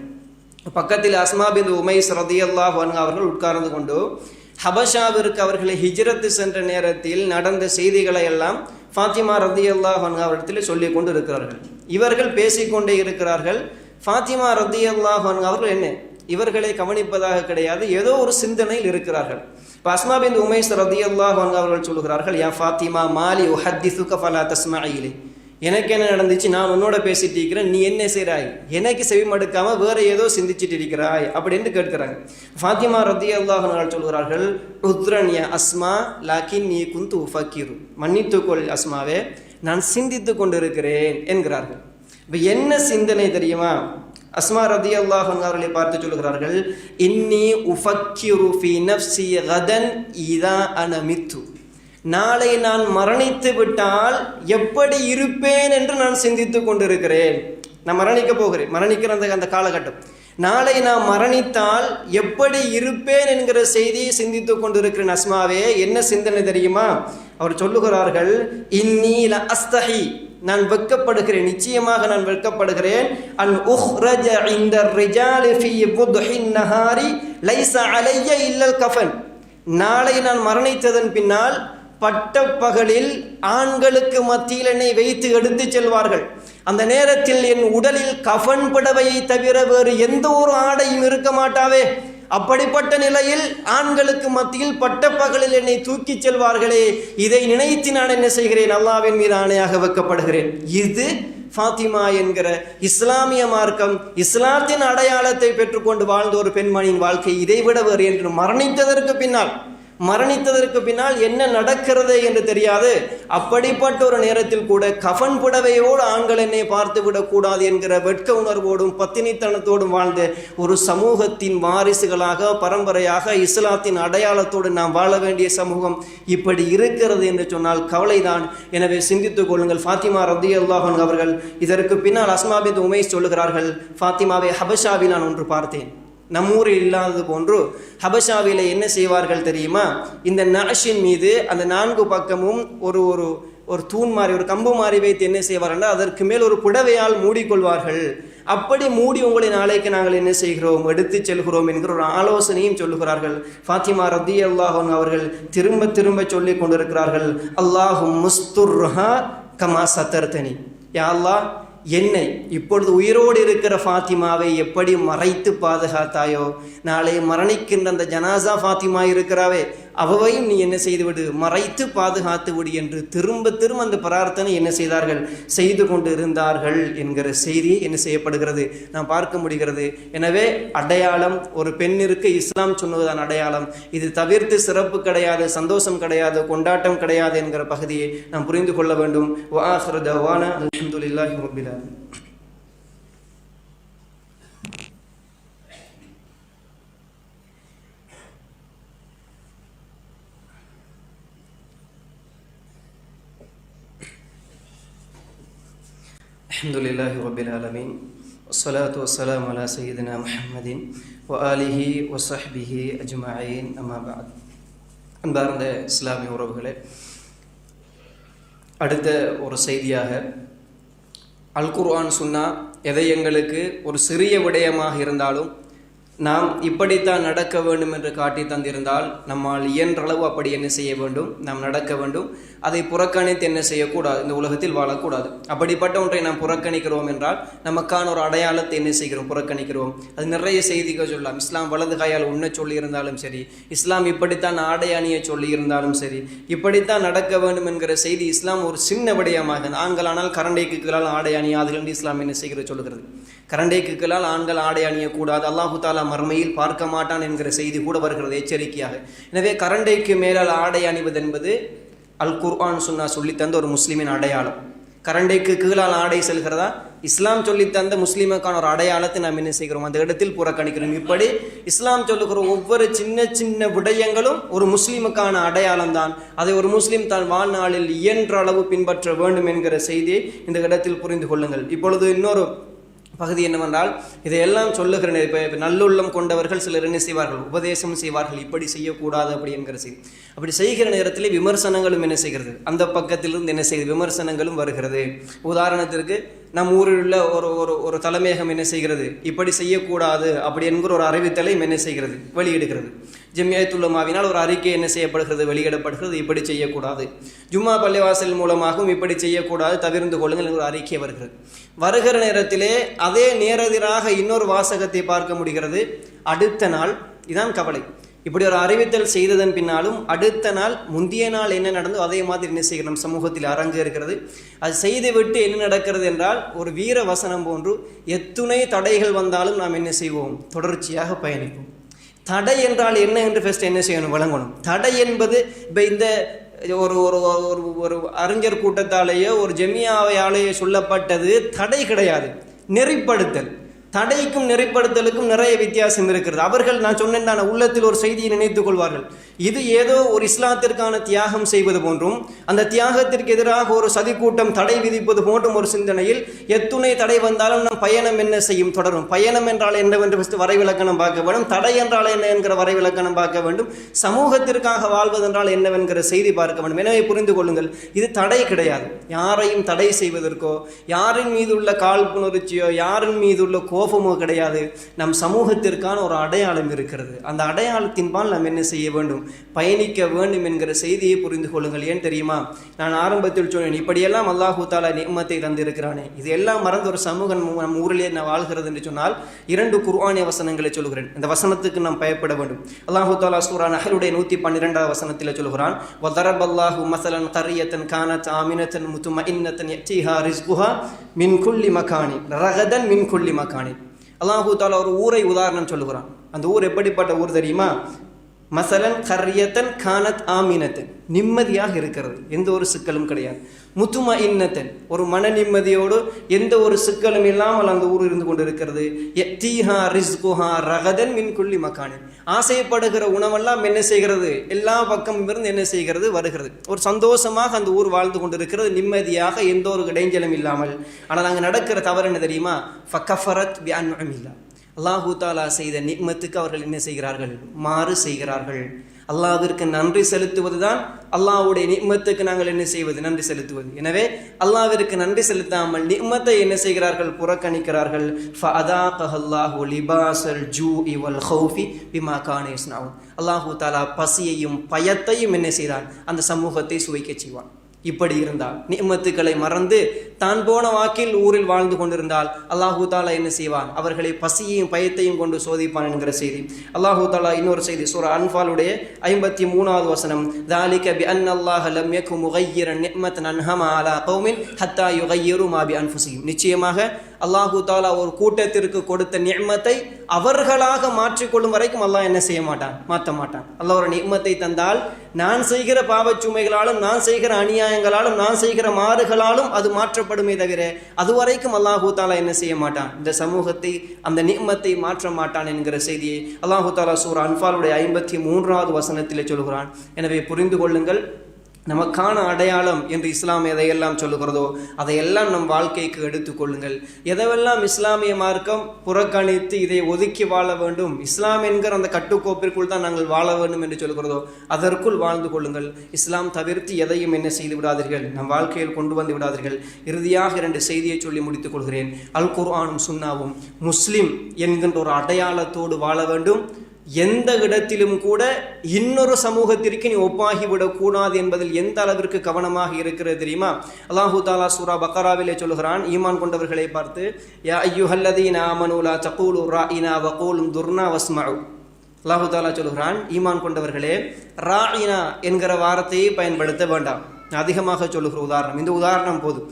A: பக்கத்தில் அஸ்மா பின் உமைஸ் ரலியல்லாஹு அன்ஹா அவர்கள் உட்கார்ந்து கொண்டு ஹபஷாவிற்கு அவர்களை ஹிஜ்ரத்து சென்ற நேரத்தில் நடந்த செய்திகளை எல்லாம் ஃபாத்திமா ரலியல்லாஹு அன்ஹா அவரிடத்தில் சொல்லிக் கொண்டு இருக்கிறார்கள். இவர்கள் பேசிக்கொண்டே இருக்கிறார்கள். ஃபாத்திமா ரலியல்லாஹு அன்ஹா அவர்கள் என்ன இவர்களை கவனிப்பதாக கிடையாது, ஏதோ ஒரு சிந்தனையில் இருக்கிறார்கள். இப்போ அஸ்மா பின் உமைஸ் ரலியல்லாஹு அன்ஹா அவர்கள் சொல்கிறார்கள், யா ஃபாத்திமா மாலி உஹத்திஸுக ஃபலா தஸ்மஈலி, எனக்கு என்ன நடந்துச்சு, நான் உன்னோட பேசிட்டு இருக்கிறேன், நீ என்ன செய்கிறாய், எனக்கு செவி மடுக்காம வேற ஏதோ சிந்திச்சுட்டு இருக்கிறாய் அப்படின்னு கேட்கிறாங்க. ஃபாத்திமா ரலியல்லாஹு அன்ஹா சொல்கிறார்கள், உத்ரன் யா அஸ்மா லாக்கின் நீ குந்து உஃபக்கிரு, மன்னித்துக்கொள் அஸ்மாவே, நான் சிந்தித்து கொண்டிருக்கிறேன் என்கிறார்கள். இப்போ என்ன சிந்தனை தெரியுமா? அஸ்மா ரலியல்லாஹு அன்ஹா அவர்களை பார்த்து சொல்கிறார்கள், இன்னி உஃபக்கிரு ஃபீ நஃப்ஸி கதன் இதா அன மித்து, நாளை நான் மரணித்து விட்டால் எப்படி இருப்பேன் என்று நான் சிந்தித்து கொண்டிருக்கிறேன். நான் மரணிக்க போகிறேன், மரணிக்கிற அந்த காலகட்டம், நாளை நான் மரணித்தால் எப்படி இருப்பேன் என்கிற செய்தியை சிந்தித்து கொண்டிருக்கிறேன். அஸ்மாவே, என்ன சிந்தனை தெரியுமா? அவர் சொல்லுகிறார்கள், இன்னி ல அஸ்தஹி, நான் வெட்கப்படுகிறேன், நிச்சயமாக நான் வெட்கப்படுகிறேன், அன் உஹ்ரஜ இன்த ரிஜாலி ஃபீ புத்ஹின் நஹாரி லைஸ அலைய இல்லல் கஃபன், நாளை நான் மரணித்ததன் பின்னால் பட்டப்பகலில் ஆண்களுக்கு மத்தியில் என்னை வைத்து எடுத்து செல்வார்கள். அந்த நேரத்தில் என் உடலில் கஃன் புடவையை தவிர வேறு எந்த ஒரு ஆடையும் இருக்க மாட்டாவே. அப்படிப்பட்ட நிலையில் ஆண்களுக்கு மத்தியில் பட்டப்பகலில் என்னை தூக்கி செல்வார்களே, இதை நினைத்து நான் என்ன செய்கிறேன், அல்லாஹ்வின் மீது ஆணையாக வைக்கப்படுகிறேன். இது ஃபாத்திமா என்கிற இஸ்லாமிய மார்க்கம், இஸ்லாத்தின் அடையாளத்தை பெற்றுக்கொண்டு வாழ்ந்த ஒரு பெண்மணியின் வாழ்க்கை இதைவிட வேறு என்று மரணித்ததற்கு பின்னால் என்ன நடக்கிறது என்று தெரியாது. அப்படிப்பட்ட ஒரு நேரத்தில் கூட கஃன் புடவையோடு ஆண்கள் என்னை பார்த்து விடக்கூடாது என்கிற வெட்க உணர்வோடும் பத்தினித்தனத்தோடும் வாழ்ந்த ஒரு சமூகத்தின் வாரிசுகளாக பரம்பரையாக இஸ்லாத்தின் அடையாளத்தோடு நாம் வாழ வேண்டிய சமூகம் இப்படி இருக்கிறது என்று சொன்னால் கவலைதான். எனவே சிந்தித்துக் கொள்ளுங்கள். ஃபாத்திமா ரலியல்லாஹு அன்ஹா அவர்கள் இதற்கு பின்னால் அஸ்மா பின் உமைஸ் சொல்லுகிறார்கள், ஃபாத்திமாவை ஹபஷாவில் நான் ஒன்று பார்த்தேன், நம்மூரில் இல்லாதது போன்று ஹபஷாவில என்ன செய்வார்கள் தெரியுமா? இந்த நாஷின் மீது அந்த 4 பக்கமும் ஒரு தூண் மாதிரி, ஒரு கம்பு மாதிரி வைத்து என்ன செய்வார்கள், அதற்கு மேல் ஒரு புடவையால் மூடிக்கொள்வார்கள். அப்படி மூடி உங்களை நாளைக்கு நாங்கள் என்ன செய்கிறோம், எடுத்து செல்கிறோம் என்கிற ஒரு ஆலோசனையும் சொல்லுகிறார்கள். ஃபாத்திமா ரலியல்லாஹு அன்ஹா அவர்கள் திரும்ப திரும்ப சொல்லி கொண்டிருக்கிறார்கள், அல்லாஹும் முஸ்துர்ஹா கமா சத்தர்தனி, யா அல்லாஹ், என்னை இப்பொழுது உயிரோடு இருக்கிற ஃபாத்திமாவை எப்படி மறைத்து பாதுகாத்தாயோ, நாளை மரணிக்கின்ற அந்த ஜனாசா ஃபாத்திமா இருக்கிறாவே, அவவையும் நீ என்ன செய்துவிடு, மறைத்து பாதுகாத்து விடு என்று திரும்ப திரும்ப அந்த பிரார்த்தனை என்ன செய்தார்கள், செய்து கொண்டு இருந்தார்கள் என்கிற செய்தி என்ன செய்யப்படுகிறது, நாம் பார்க்க முடிகிறது. எனவே அடையாளம், ஒரு பெண்ணிற்கு இஸ்லாம் சொன்னதுதான் அடையாளம். இது தவிர்த்து சிறப்பு கிடையாது, சந்தோஷம் கிடையாது, கொண்டாட்டம் கிடையாது என்கிற பகுதியை நாம் புரிந்து கொள்ள வேண்டும். வஆஹிரு தஅவானா அல்ஹம்துலில்லாஹி ரப்பில் ஆலமீன். அல்ஹம்துலில்லாஹி ரப்பில் ஆலமீன். வஸ்ஸலாத்து வஸ்ஸலாமு அலா சய்யிதினா முஹம்மதின் வ ஆலிஹி வ ஸஹ்பிஹி அஜ்மஈன். அம்மா பஅத். அன்பார்ந்த இஸ்லாமிய உறவுகளே, அடுத்த ஒரு செய்தியாக அல் குர்ஆன் சுன்னா எதை எங்களுக்கு ஒரு சிறிய விடயமாக இருந்தாலும் நாம் இப்படித்தான் நடக்க வேண்டும் என்று காட்டி தந்திருந்தால் நம்மால் இயன்றளவு அப்படி என்ன செய்ய வேண்டும், நாம் நடக்க வேண்டும். அதை புறக்கணித்து என்ன செய்யக்கூடாது, இந்த உலகத்தில் வாழக்கூடாது. அப்படிப்பட்ட ஒன்றை நாம் புறக்கணிக்கிறோம் என்றால் நமக்கான ஒரு அடையாளத்தை என்ன செய்கிறோம், புறக்கணிக்கிறோம். அது நிறைய செய்திகள் சொல்லலாம். இஸ்லாம் வலது கையால் உண்ண சொல்லி இருந்தாலும் சரி, இஸ்லாம் இப்படித்தான் ஆடை அணிய சொல்லி இருந்தாலும் சரி, இப்படித்தான் நடக்க வேண்டும் என்கிற செய்தி இஸ்லாம் ஒரு சின்ன விடயமாக, ஆண்களானால் கரண்டைக்கு கீழால் ஆடை அணியாதுகள் என்று இஸ்லாம் என்ன செய்கிறது சொல்லுகிறது. கரண்டைக்கு கீழால் ஆண்கள் ஆடை அணியக்கூடாது, அல்லாஹு தாலா மறுமையில் பார்க்க மாட்டான் என்கிற செய்தி கூட வருகிறது எச்சரிக்கையாக. எனவே கரண்டைக்கு மேலால் ஆடை அணிவது என்பது அல் குர்ஆன் சுன்னா சொல்லித்தந்த ஒரு முஸ்லீமின் அடையாளம். கரண்டைக்கு கீழால் ஆடை செல்கிறதா இஸ்லாம் சொல்லித்தந்த முஸ்லீமுக்கான ஒரு அடையாளத்தை நாம் என்ன செய்கிறோம், அந்த இடத்தில் புறக்கணிக்கிறோம். இப்படி இஸ்லாம் சொல்லுகிற ஒவ்வொரு சின்ன சின்ன விடயங்களும் ஒரு முஸ்லீமுக்கான அடையாளம் தான். அதை ஒரு முஸ்லீம் தான் வாழ்நாளில் இயன்ற அளவு பின்பற்ற வேண்டும் என்கிற செய்தியை இந்த இடத்தில் புரிந்து கொள்ளுங்கள். இப்பொழுது இன்னொரு பகுதி என்னவென்றால், இதையெல்லாம் சொல்லுகிற இப்போ நல்லுள்ளம் கொண்டவர்கள் சிலர் என்ன செய்வார்கள், உபதேசம் செய்வார்கள், இப்படி செய்யக்கூடாது அப்படி என்கிற செய்தி. அப்படி செய்கிற நேரத்தில் விமர்சனங்களும் என்ன செய்கிறது, அந்த பக்கத்திலிருந்து என்ன செய்கிறது, விமர்சனங்களும் வருகிறது. உதாரணத்திற்கு நம் ஊரில் உள்ள ஒரு தலைமையகம் என்ன செய்கிறது, இப்படி செய்யக்கூடாது அப்படி என்கிற ஒரு அறிவித்தலை என்ன செய்கிறது, வெளியிடுகிறது. ஜம்மியத்துல் உலமாவினால் ஒரு அறிக்கை என்ன செய்யப்படுகிறது, வெளியிடப்படுகிறது, இப்படி செய்யக்கூடாது. ஜும்மா பள்ளிவாசல் மூலமாகவும் இப்படி செய்யக்கூடாது, தவிர்த்து கொள்ளுங்கள் என்ற ஒரு அறிக்கை வருகிறது. வருகிற நேரத்திலே அதே நேரெதிராக இன்னொரு வாசகத்தை பார்க்க முடிகிறது. அடுத்த நாள், இதான் கவலை, இப்படி ஒரு அறிவித்தல் செய்ததன் பின்னாலும் அடுத்த நாள் முந்தைய நாள் என்ன நடந்தோ அதே மாதிரி என்ன செய்கிறோம், சமூகத்தில் அரங்கு இருக்கிறது. அது செய்துவிட்டு என்ன நடக்கிறது என்றால், ஒரு வீர வசனம் போன்று எத்துணை தடைகள் வந்தாலும் நாம் என்ன செய்வோம், தொடர்ச்சியாக பயணிப்போம். தடை என்றால் என்ன என்று ஃபர்ஸ்ட் என்ன செய்யணும், வழங்கணும். தடை என்பது இப்போ இந்த ஒரு ஒரு ஒரு அறிஞர் கூட்டத்தாலேயோ ஒரு ஜெமியாவையாலேயோ சொல்லப்பட்டது தடை கிடையாது, நெறிப்படுத்தல். தடைக்கும் நெறிப்படுத்தலுக்கும் நிறைய வித்தியாசம் இருக்கிறது. அவர்கள், நான் சொன்னேன் தானே, உள்ளத்தில் ஒரு செய்தியை நினைத்துக் கொள்வார்கள். இது ஏதோ ஒரு இஸ்லாத்திற்கான தியாகம் செய்வது போன்றும் அந்த தியாகத்திற்கு எதிராக ஒரு சதிக்கூட்டம் தடை விதிப்பது போன்றும் ஒரு சிந்தனையில் எத்துணை தடை வந்தாலும் நம் பயணம் என்ன செய்யும், தொடரும். பயணம் என்றால் என்னவென்று ஃபஸ்ட்டு வரைவிலக்கணம் பார்க்க வேண்டும். தடை என்றால் என்ன என்கிற வரைவிலக்கணம் பார்க்க வேண்டும். சமூகத்திற்காக வாழ்வதென்றால் என்னவென்கிற செய்தி பார்க்க வேண்டும். எனவே புரிந்து கொள்ளுங்கள், இது தடை கிடையாது. யாரையும் தடை செய்வதற்கோ, யாரின் மீது உள்ள காழ்ப்புணர்ச்சியோ, யாரின் மீது உள்ள கோபமோ கிடையாது. நம் சமூகத்திற்கான ஒரு அடையாளம் இருக்கிறது. அந்த அடையாளத்தின்பால் நாம் என்ன செய்ய வேண்டும், பயணிக்க வேண்டும் என்கிற செய்தியை புரிந்து கொள்ளுங்கள். ஏன் தெரியுமா, நான் ஆரம்பத்தில் சொன்னேன், இப்படியெல்லாம் அல்லாஹு தாலா நிஅமத்தை தந்திருக்கிறானே, இது எல்லாம் மறந்து ஒரு சமூகம் நம் ஊரிலே நான் வாழ்கிறது என்று சொன்னால் 2 குர்ஆனிய வசனங்களை சொல்கிறேன். இந்த வசனத்துக்கு நாம் பயப்பட வேண்டும். அல்லாஹு தாலா சூரா நஹ்லுடைய 112வது வசனத்தில் சொல்கிறான், வதரபல்லாஹு மஸலன் கர்யத்தன் கானத் ஆமினத்தன் முத்மஇன்னத்தன் யஅதீஹா ரிஸ்குஹா மின் குல்லி மகானி ரகதன் மின் குல்லி மகானி. அல்லாஹு தாலா ஒரு ஊரை உதாரணம் சொல்லுகிறான். அந்த ஊர் எப்படிப்பட்ட ஊர் தெரியுமா, மசலன் கர்யத்தன் கானத் ஆமினத்தன், நிம்மதியாக இருக்கிறது, எந்த ஒரு சிக்கலும் கிடையாது. முத்துமஇன்னத்தன், ஒரு மன நிம்மதியோடு எந்த ஒரு சிக்கலும் இல்லாமல் அந்த ஊர் இருந்து கொண்டு இருக்கிறது. யஅதீஹா ரிஸ்குஹா ரகதன் மின் குல்லி மகானி, ஆசைப்படுகிற உணவெல்லாம் என்ன செய்கிறது, எல்லா பக்கமும் இருந்து என்ன செய்கிறது, வருகிறது. ஒரு சந்தோஷமாக அந்த ஊர் வாழ்ந்து கொண்டிருக்கிறது, நிம்மதியாக, எந்த ஒரு இடைஞ்சலும் இல்லாமல். ஆனால் அங்கே நடக்கிற தவறு என்ன தெரியுமா, ஃபகஃபரத் பிஅன்உமில்லாஹ், அல்லாஹு தாலா செய்த நிஅமத்துக்கு அவர்கள் என்ன செய்கிறார்கள், மாறு செய்கிறார்கள். அல்லாஹ்விற்கு நன்றி செலுத்துவது தான் அல்லாஹ்வுடைய நிஅமத்துக்கு நாங்கள் என்ன செய்வது, நன்றி செலுத்துவது. எனவே அல்லாஹ்விற்கு நன்றி செலுத்தாமல் நிஅமத்தை என்ன செய்கிறார்கள், புறக்கணிக்கிறார்கள். ஃபஅதாகஹல்லாஹு லிபாஸல் ஜூஇ வல் ஹௌஃபி பிமா கான யஸ்னஊன், அல்லாஹு தாலா பசியையும் பயத்தையும் என்ன செய்தான், அந்த சமூகத்தை சுவைக்க செய்வான். இப்படி இருந்தால், நிஅமத்துக்களை மறந்து தான் போன வாக்கில் ஊரில் வாழ்ந்து கொண்டிருந்தால் அல்லாஹு தாலா என்ன செய்வான், அவர்களை பசியையும் பயத்தையும் கொண்டு சோதிப்பான் என்கிற செய்தி. அல்லாஹு தாலா இன்னொரு செய்தி சூரா அன்ஃபாலுடைய 53வது வசனம், ذَلِكَ بِأَنَّ اللَّهَ لَمْ يَكُنْ مُغَيِّرًا نِعْمَةً أَنْعَمَهَا عَلَى قَوْمٍ حَتَّى يُغَيِّرُوا مَا بِأَنفُسِهِمْ, நிச்சயமாக அல்லாஹு தாலா ஒரு கூட்டத்திற்கு கொடுத்த நிஅமத்தை அவர்களாக மாற்றிக்கொள்ளும் வரைக்கும் அல்லாஹ் என்ன செய்ய மாட்டான், மாற்ற மாட்டான். அல்லாஹ் ஒரு நிஅமத்தை தந்தால் நான் செய்கிற பாவச்சுமைகளாலும், நான் செய்கிற அநியாயங்களாலும், நான் செய்கிற மாறுகளாலும் அது மாற்றப்படுமே தவிர அதுவரைக்கும் அல்லாஹு தாலா என்ன செய்ய மாட்டான், இந்த சமூகத்தை, அந்த நிஅமத்தை மாற்ற மாட்டான் என்கிற செய்தியை அல்லாஹு தாலா சூரா அன்ஃபாலுடைய 53வது வசனத்திலே சொல்கிறான். எனவே புரிந்து கொள்ளுங்கள், நமக்கான அடையாளம் என்று இஸ்லாம் எதையெல்லாம் சொல்லுகிறதோ அதையெல்லாம் நம் வாழ்க்கைக்கு எடுத்துக்கொள்ளுங்கள். எதெல்லாம் இஸ்லாமிய மார்க்கம் புறக்கணித்து இதை ஒதுக்கி வாழ வேண்டும், இஸ்லாம் என்கிற அந்த கட்டுக்கோப்பிற்குள் தான் நாங்கள் வாழ வேண்டும் என்று சொல்கிறதோ அதற்குள் வாழ்ந்து கொள்ளுங்கள். இஸ்லாம் தவிர்த்து எதையும் என்ன செய்து விடாதீர்கள், நம் வாழ்க்கையில் கொண்டு வந்து விடாதீர்கள். இறுதியாக 2 செய்தியை சொல்லி முடித்துக் கொள்கிறேன். அல் குர்ஆனும் சுன்னாவும் முஸ்லிம் என்கின்ற ஒரு அடையாளத்தோடு வாழ வேண்டும். எந்த இடத்திலும் கூட இன்னொரு சமூகத்திற்கு நீ ஒப்பாகிவிடக் கூடாது என்பதில் எந்த அளவிற்கு கவனமாக இருக்கிறது தெரியுமா? அல்லாஹு தாலா சூரா பக்கராவிலே சொல்லுகிறான், ஈமான் கொண்டவர்களை பார்த்து, யா அய்யுஹல்லதீன ஆமனூ லா தகூலு ராஇனா வகூலும் துர்னா வஸ்மஉ. அல்லாஹு தாலா சொல்லுகிறான், ஈமான் கொண்டவர்களே, ராஇனா என்கிற வார்த்தையை பயன்படுத்த வேண்டாம். அதிகமாக சொல்லுகிற உதாரணம், இந்த உதாரணம் போதும்.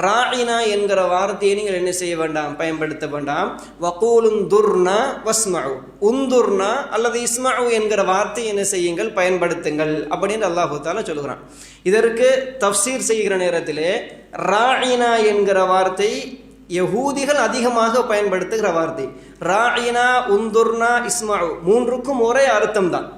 A: ராயினா என்கிற வார்த்தையை நீங்கள் என்ன செய்ய வேண்டாம், பயன்படுத்த வேண்டாம். வகூலும் துர்னா வஸ்மஉ, உந்துர்னா அல்லது இஸ்மஉ என்கிற வார்த்தை என்ன செய்யுங்கள், பயன்படுத்துங்கள் அப்படின்னு அல்லாஹு தஆலா சொல்லுகிறான். இதற்கு தஃப்சீர் செய்கிற நேரத்திலே ராயினா என்கிற வார்த்தை யஹூதிகள் அதிகமாக பயன்படுத்துகிற வார்த்தை. ராயினா, உந்துர்னா, இஸ்மஉ மூன்றுக்கும் ஒரே அர்த்தம் தான்.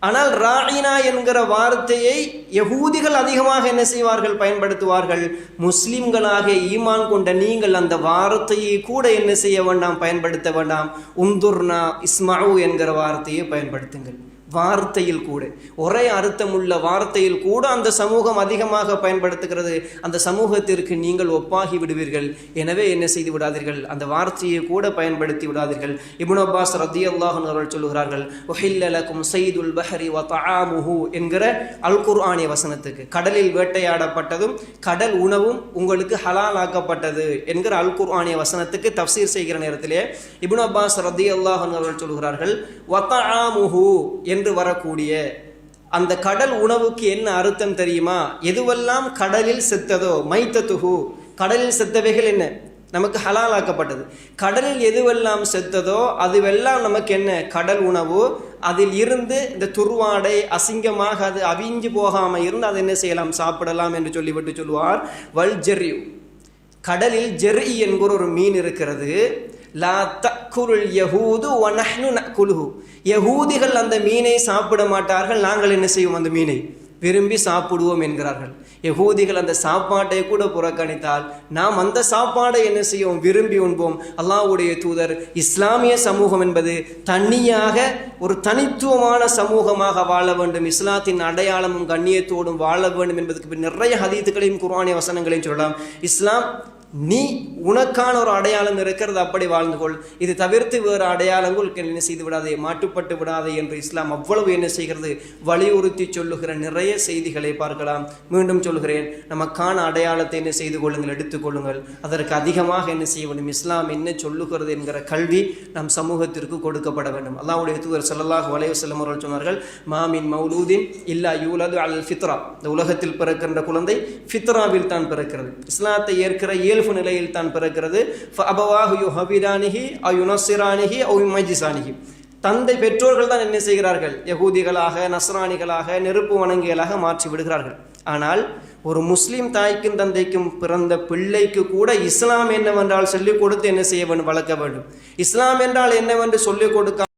A: ஆனால் ராயினா என்கிற வார்த்தையை யஹூதிகள் அதிகமாக என்ன செய்வார்கள், பயன்படுத்துவார்கள். முஸ்லிம்களாக ஈமான் கொண்ட நீங்கள் அந்த வார்த்தையை கூட என்ன செய்ய வேண்டாம், பயன்படுத்த வேண்டாம். உந்துர்னா இஸ்மஉ என்கிற வார்த்தையை பயன்படுத்துங்கள். வார்த்தையில் கூட ஒரே அர்த்தமுள்ள வார்த்தையில் கூட அந்த சமூகம் அதிகமாக பயன்படுத்துகிறது. அந்த சமூகத்திற்கு நீங்கள் ஒப்பாகி விடுவீர்கள். எனவே என்ன செய்து விடாதீர்கள், அந்த வார்த்தையை கூட பயன்படுத்தி விடாதீர்கள். இப்னு அப்பாஸ் ரலியல்லாஹு அன்ஹு அவர்கள் சொல்கிறார்கள், உஹில்ல லகும் ஸைதுல் பஹரி வ தஆமுஹு என்கிற அல் குர்ஆனிய வசனத்துக்கு கடலில் வேட்டையாடப்பட்டதும் கடல் உணவும் உங்களுக்கு ஹலால் ஆக்கப்பட்டது என்கிற அல் குர்ஆனிய வசனத்துக்கு தஃப்சீர் செய்கிற நேரத்திலே இப்னு அப்பாஸ் ரலியல்லாஹு அன்ஹு அவர்கள் சொல்கிறார்கள், வ தஆமுஹு என்று வரக்கூடிய அந்த கடல் உணவுக்கு என்ன அர்த்தம் தெரியுமா? எதுவெல்லாம் கடலில் செத்ததோ, மைத்தத்துஹு கடலில் செத்தவைகள் என்ன நமக்கு ஹலால் ஆக்கப்பட்டது. கடலில் எதுவெல்லாம் செத்ததோ அதுவெல்லாம் நமக்கு என்ன, கடல் உணவு. அதில் இருந்து இந்த துர்வாடை அசிங்கமாக அது அவிஞ்சு போகாமல் இருந்து அதை என்ன செய்யலாம், சாப்பிடலாம் என்று சொல்லிவிட்டு சொல்லுவார். வல் ஜெர்யு, கடலில் ஜெர்இ என்கிற ஒரு மீன் இருக்கிறது. லா தக்குருல் யஹூது வ நஹ்னு நக்குலுஹு, யஹூதிகள் அந்த மீனை சாப்பிட மாட்டார்கள், நாங்கள் என்ன செய்வோம், அந்த மீனை விரும்பி சாப்பிடுவோம் என்கிறார்கள். யஹூதிகள் அந்த சாப்பாட்டை கூட புறக்கணித்தால் நாம் அந்த சாப்பாடை என்ன செய்வோம், விரும்பி உண்போம். அல்லாஹ்வுடைய தூதர் இஸ்லாமிய சமூகம் என்பது தனியாக ஒரு தனித்துவமான சமூகமாக வாழ வேண்டும், இஸ்லாத்தின் அடையாளமும் கண்ணியத்தோடும் வாழ வேண்டும் என்பதற்கு நிறைய ஹதீத்துகளையும் குர்ஆனிய வசனங்களையும் சொல்லலாம். இஸ்லாம் நீ உனக்கான ஒரு அடையாளம் இருக்கிறது, அப்படி வாழ்ந்து கொள். இது தவிர்த்து வேறு அடையாளங்கள் என்ன செய்து விடாதே, மாட்டுப்பட்டு விடாதே என்று இஸ்லாம் அவ்வளவு என்ன செய்கிறது, வலியுறுத்தி சொல்லுகிற நிறைய செய்திகளை பார்க்கலாம். மீண்டும் சொல்கிறேன், நமக்கான அடையாளத்தை என்ன செய்து கொள்ளுங்கள், எடுத்துக்கொள்ளுங்கள். அதற்கு அதிகமாக என்ன செய்ய வேண்டும், இஸ்லாம் என்ன சொல்லுகிறது என்கிற கல்வி நம் சமூகத்திற்கு கொடுக்கப்பட வேண்டும். அல்லாஹ்வுடைய தூதர் ஸல்லல்லாஹு அலைஹி வஸல்லம் அவர்கள் சொன்னார்கள், மாமின் மௌலூதின் இல்லா யூலது அல் ஃபித்ரா, இந்த உலகத்தில் பிறக்கின்ற குழந்தை ஃபித்ராவில் தான் பிறக்கிறது, இஸ்லாத்தை ஏற்கிற இயல்பு நிலையில் தான் பிறக்கிறது. ஃபஅபவாஹு யுஹவிரானிஹி அவ் யுனஸ்ஸிரானிஹி அவ் யுமஜ்ஜிசானிஹி, தந்தை பெற்றோர்கள் தான் என்ன செய்கிறார்கள், யகூதிகளாக நஸ்ரானிகளாக நெருப்பு வணங்கிகளாக மாற்றி விடுகிறார்கள். ஆனால் ஒரு முஸ்லிம் தாய்க்கும் தந்தைக்கும் பிறந்த பிள்ளைக்கு கூட இஸ்லாம் என்னவென்றால் சொல்லிக் கொடுத்து என்ன செய்ய வேண்டும், வளர்க்க வேண்டும். இஸ்லாம் என்றால் என்னவென்று சொல்லிக் கொடுக்க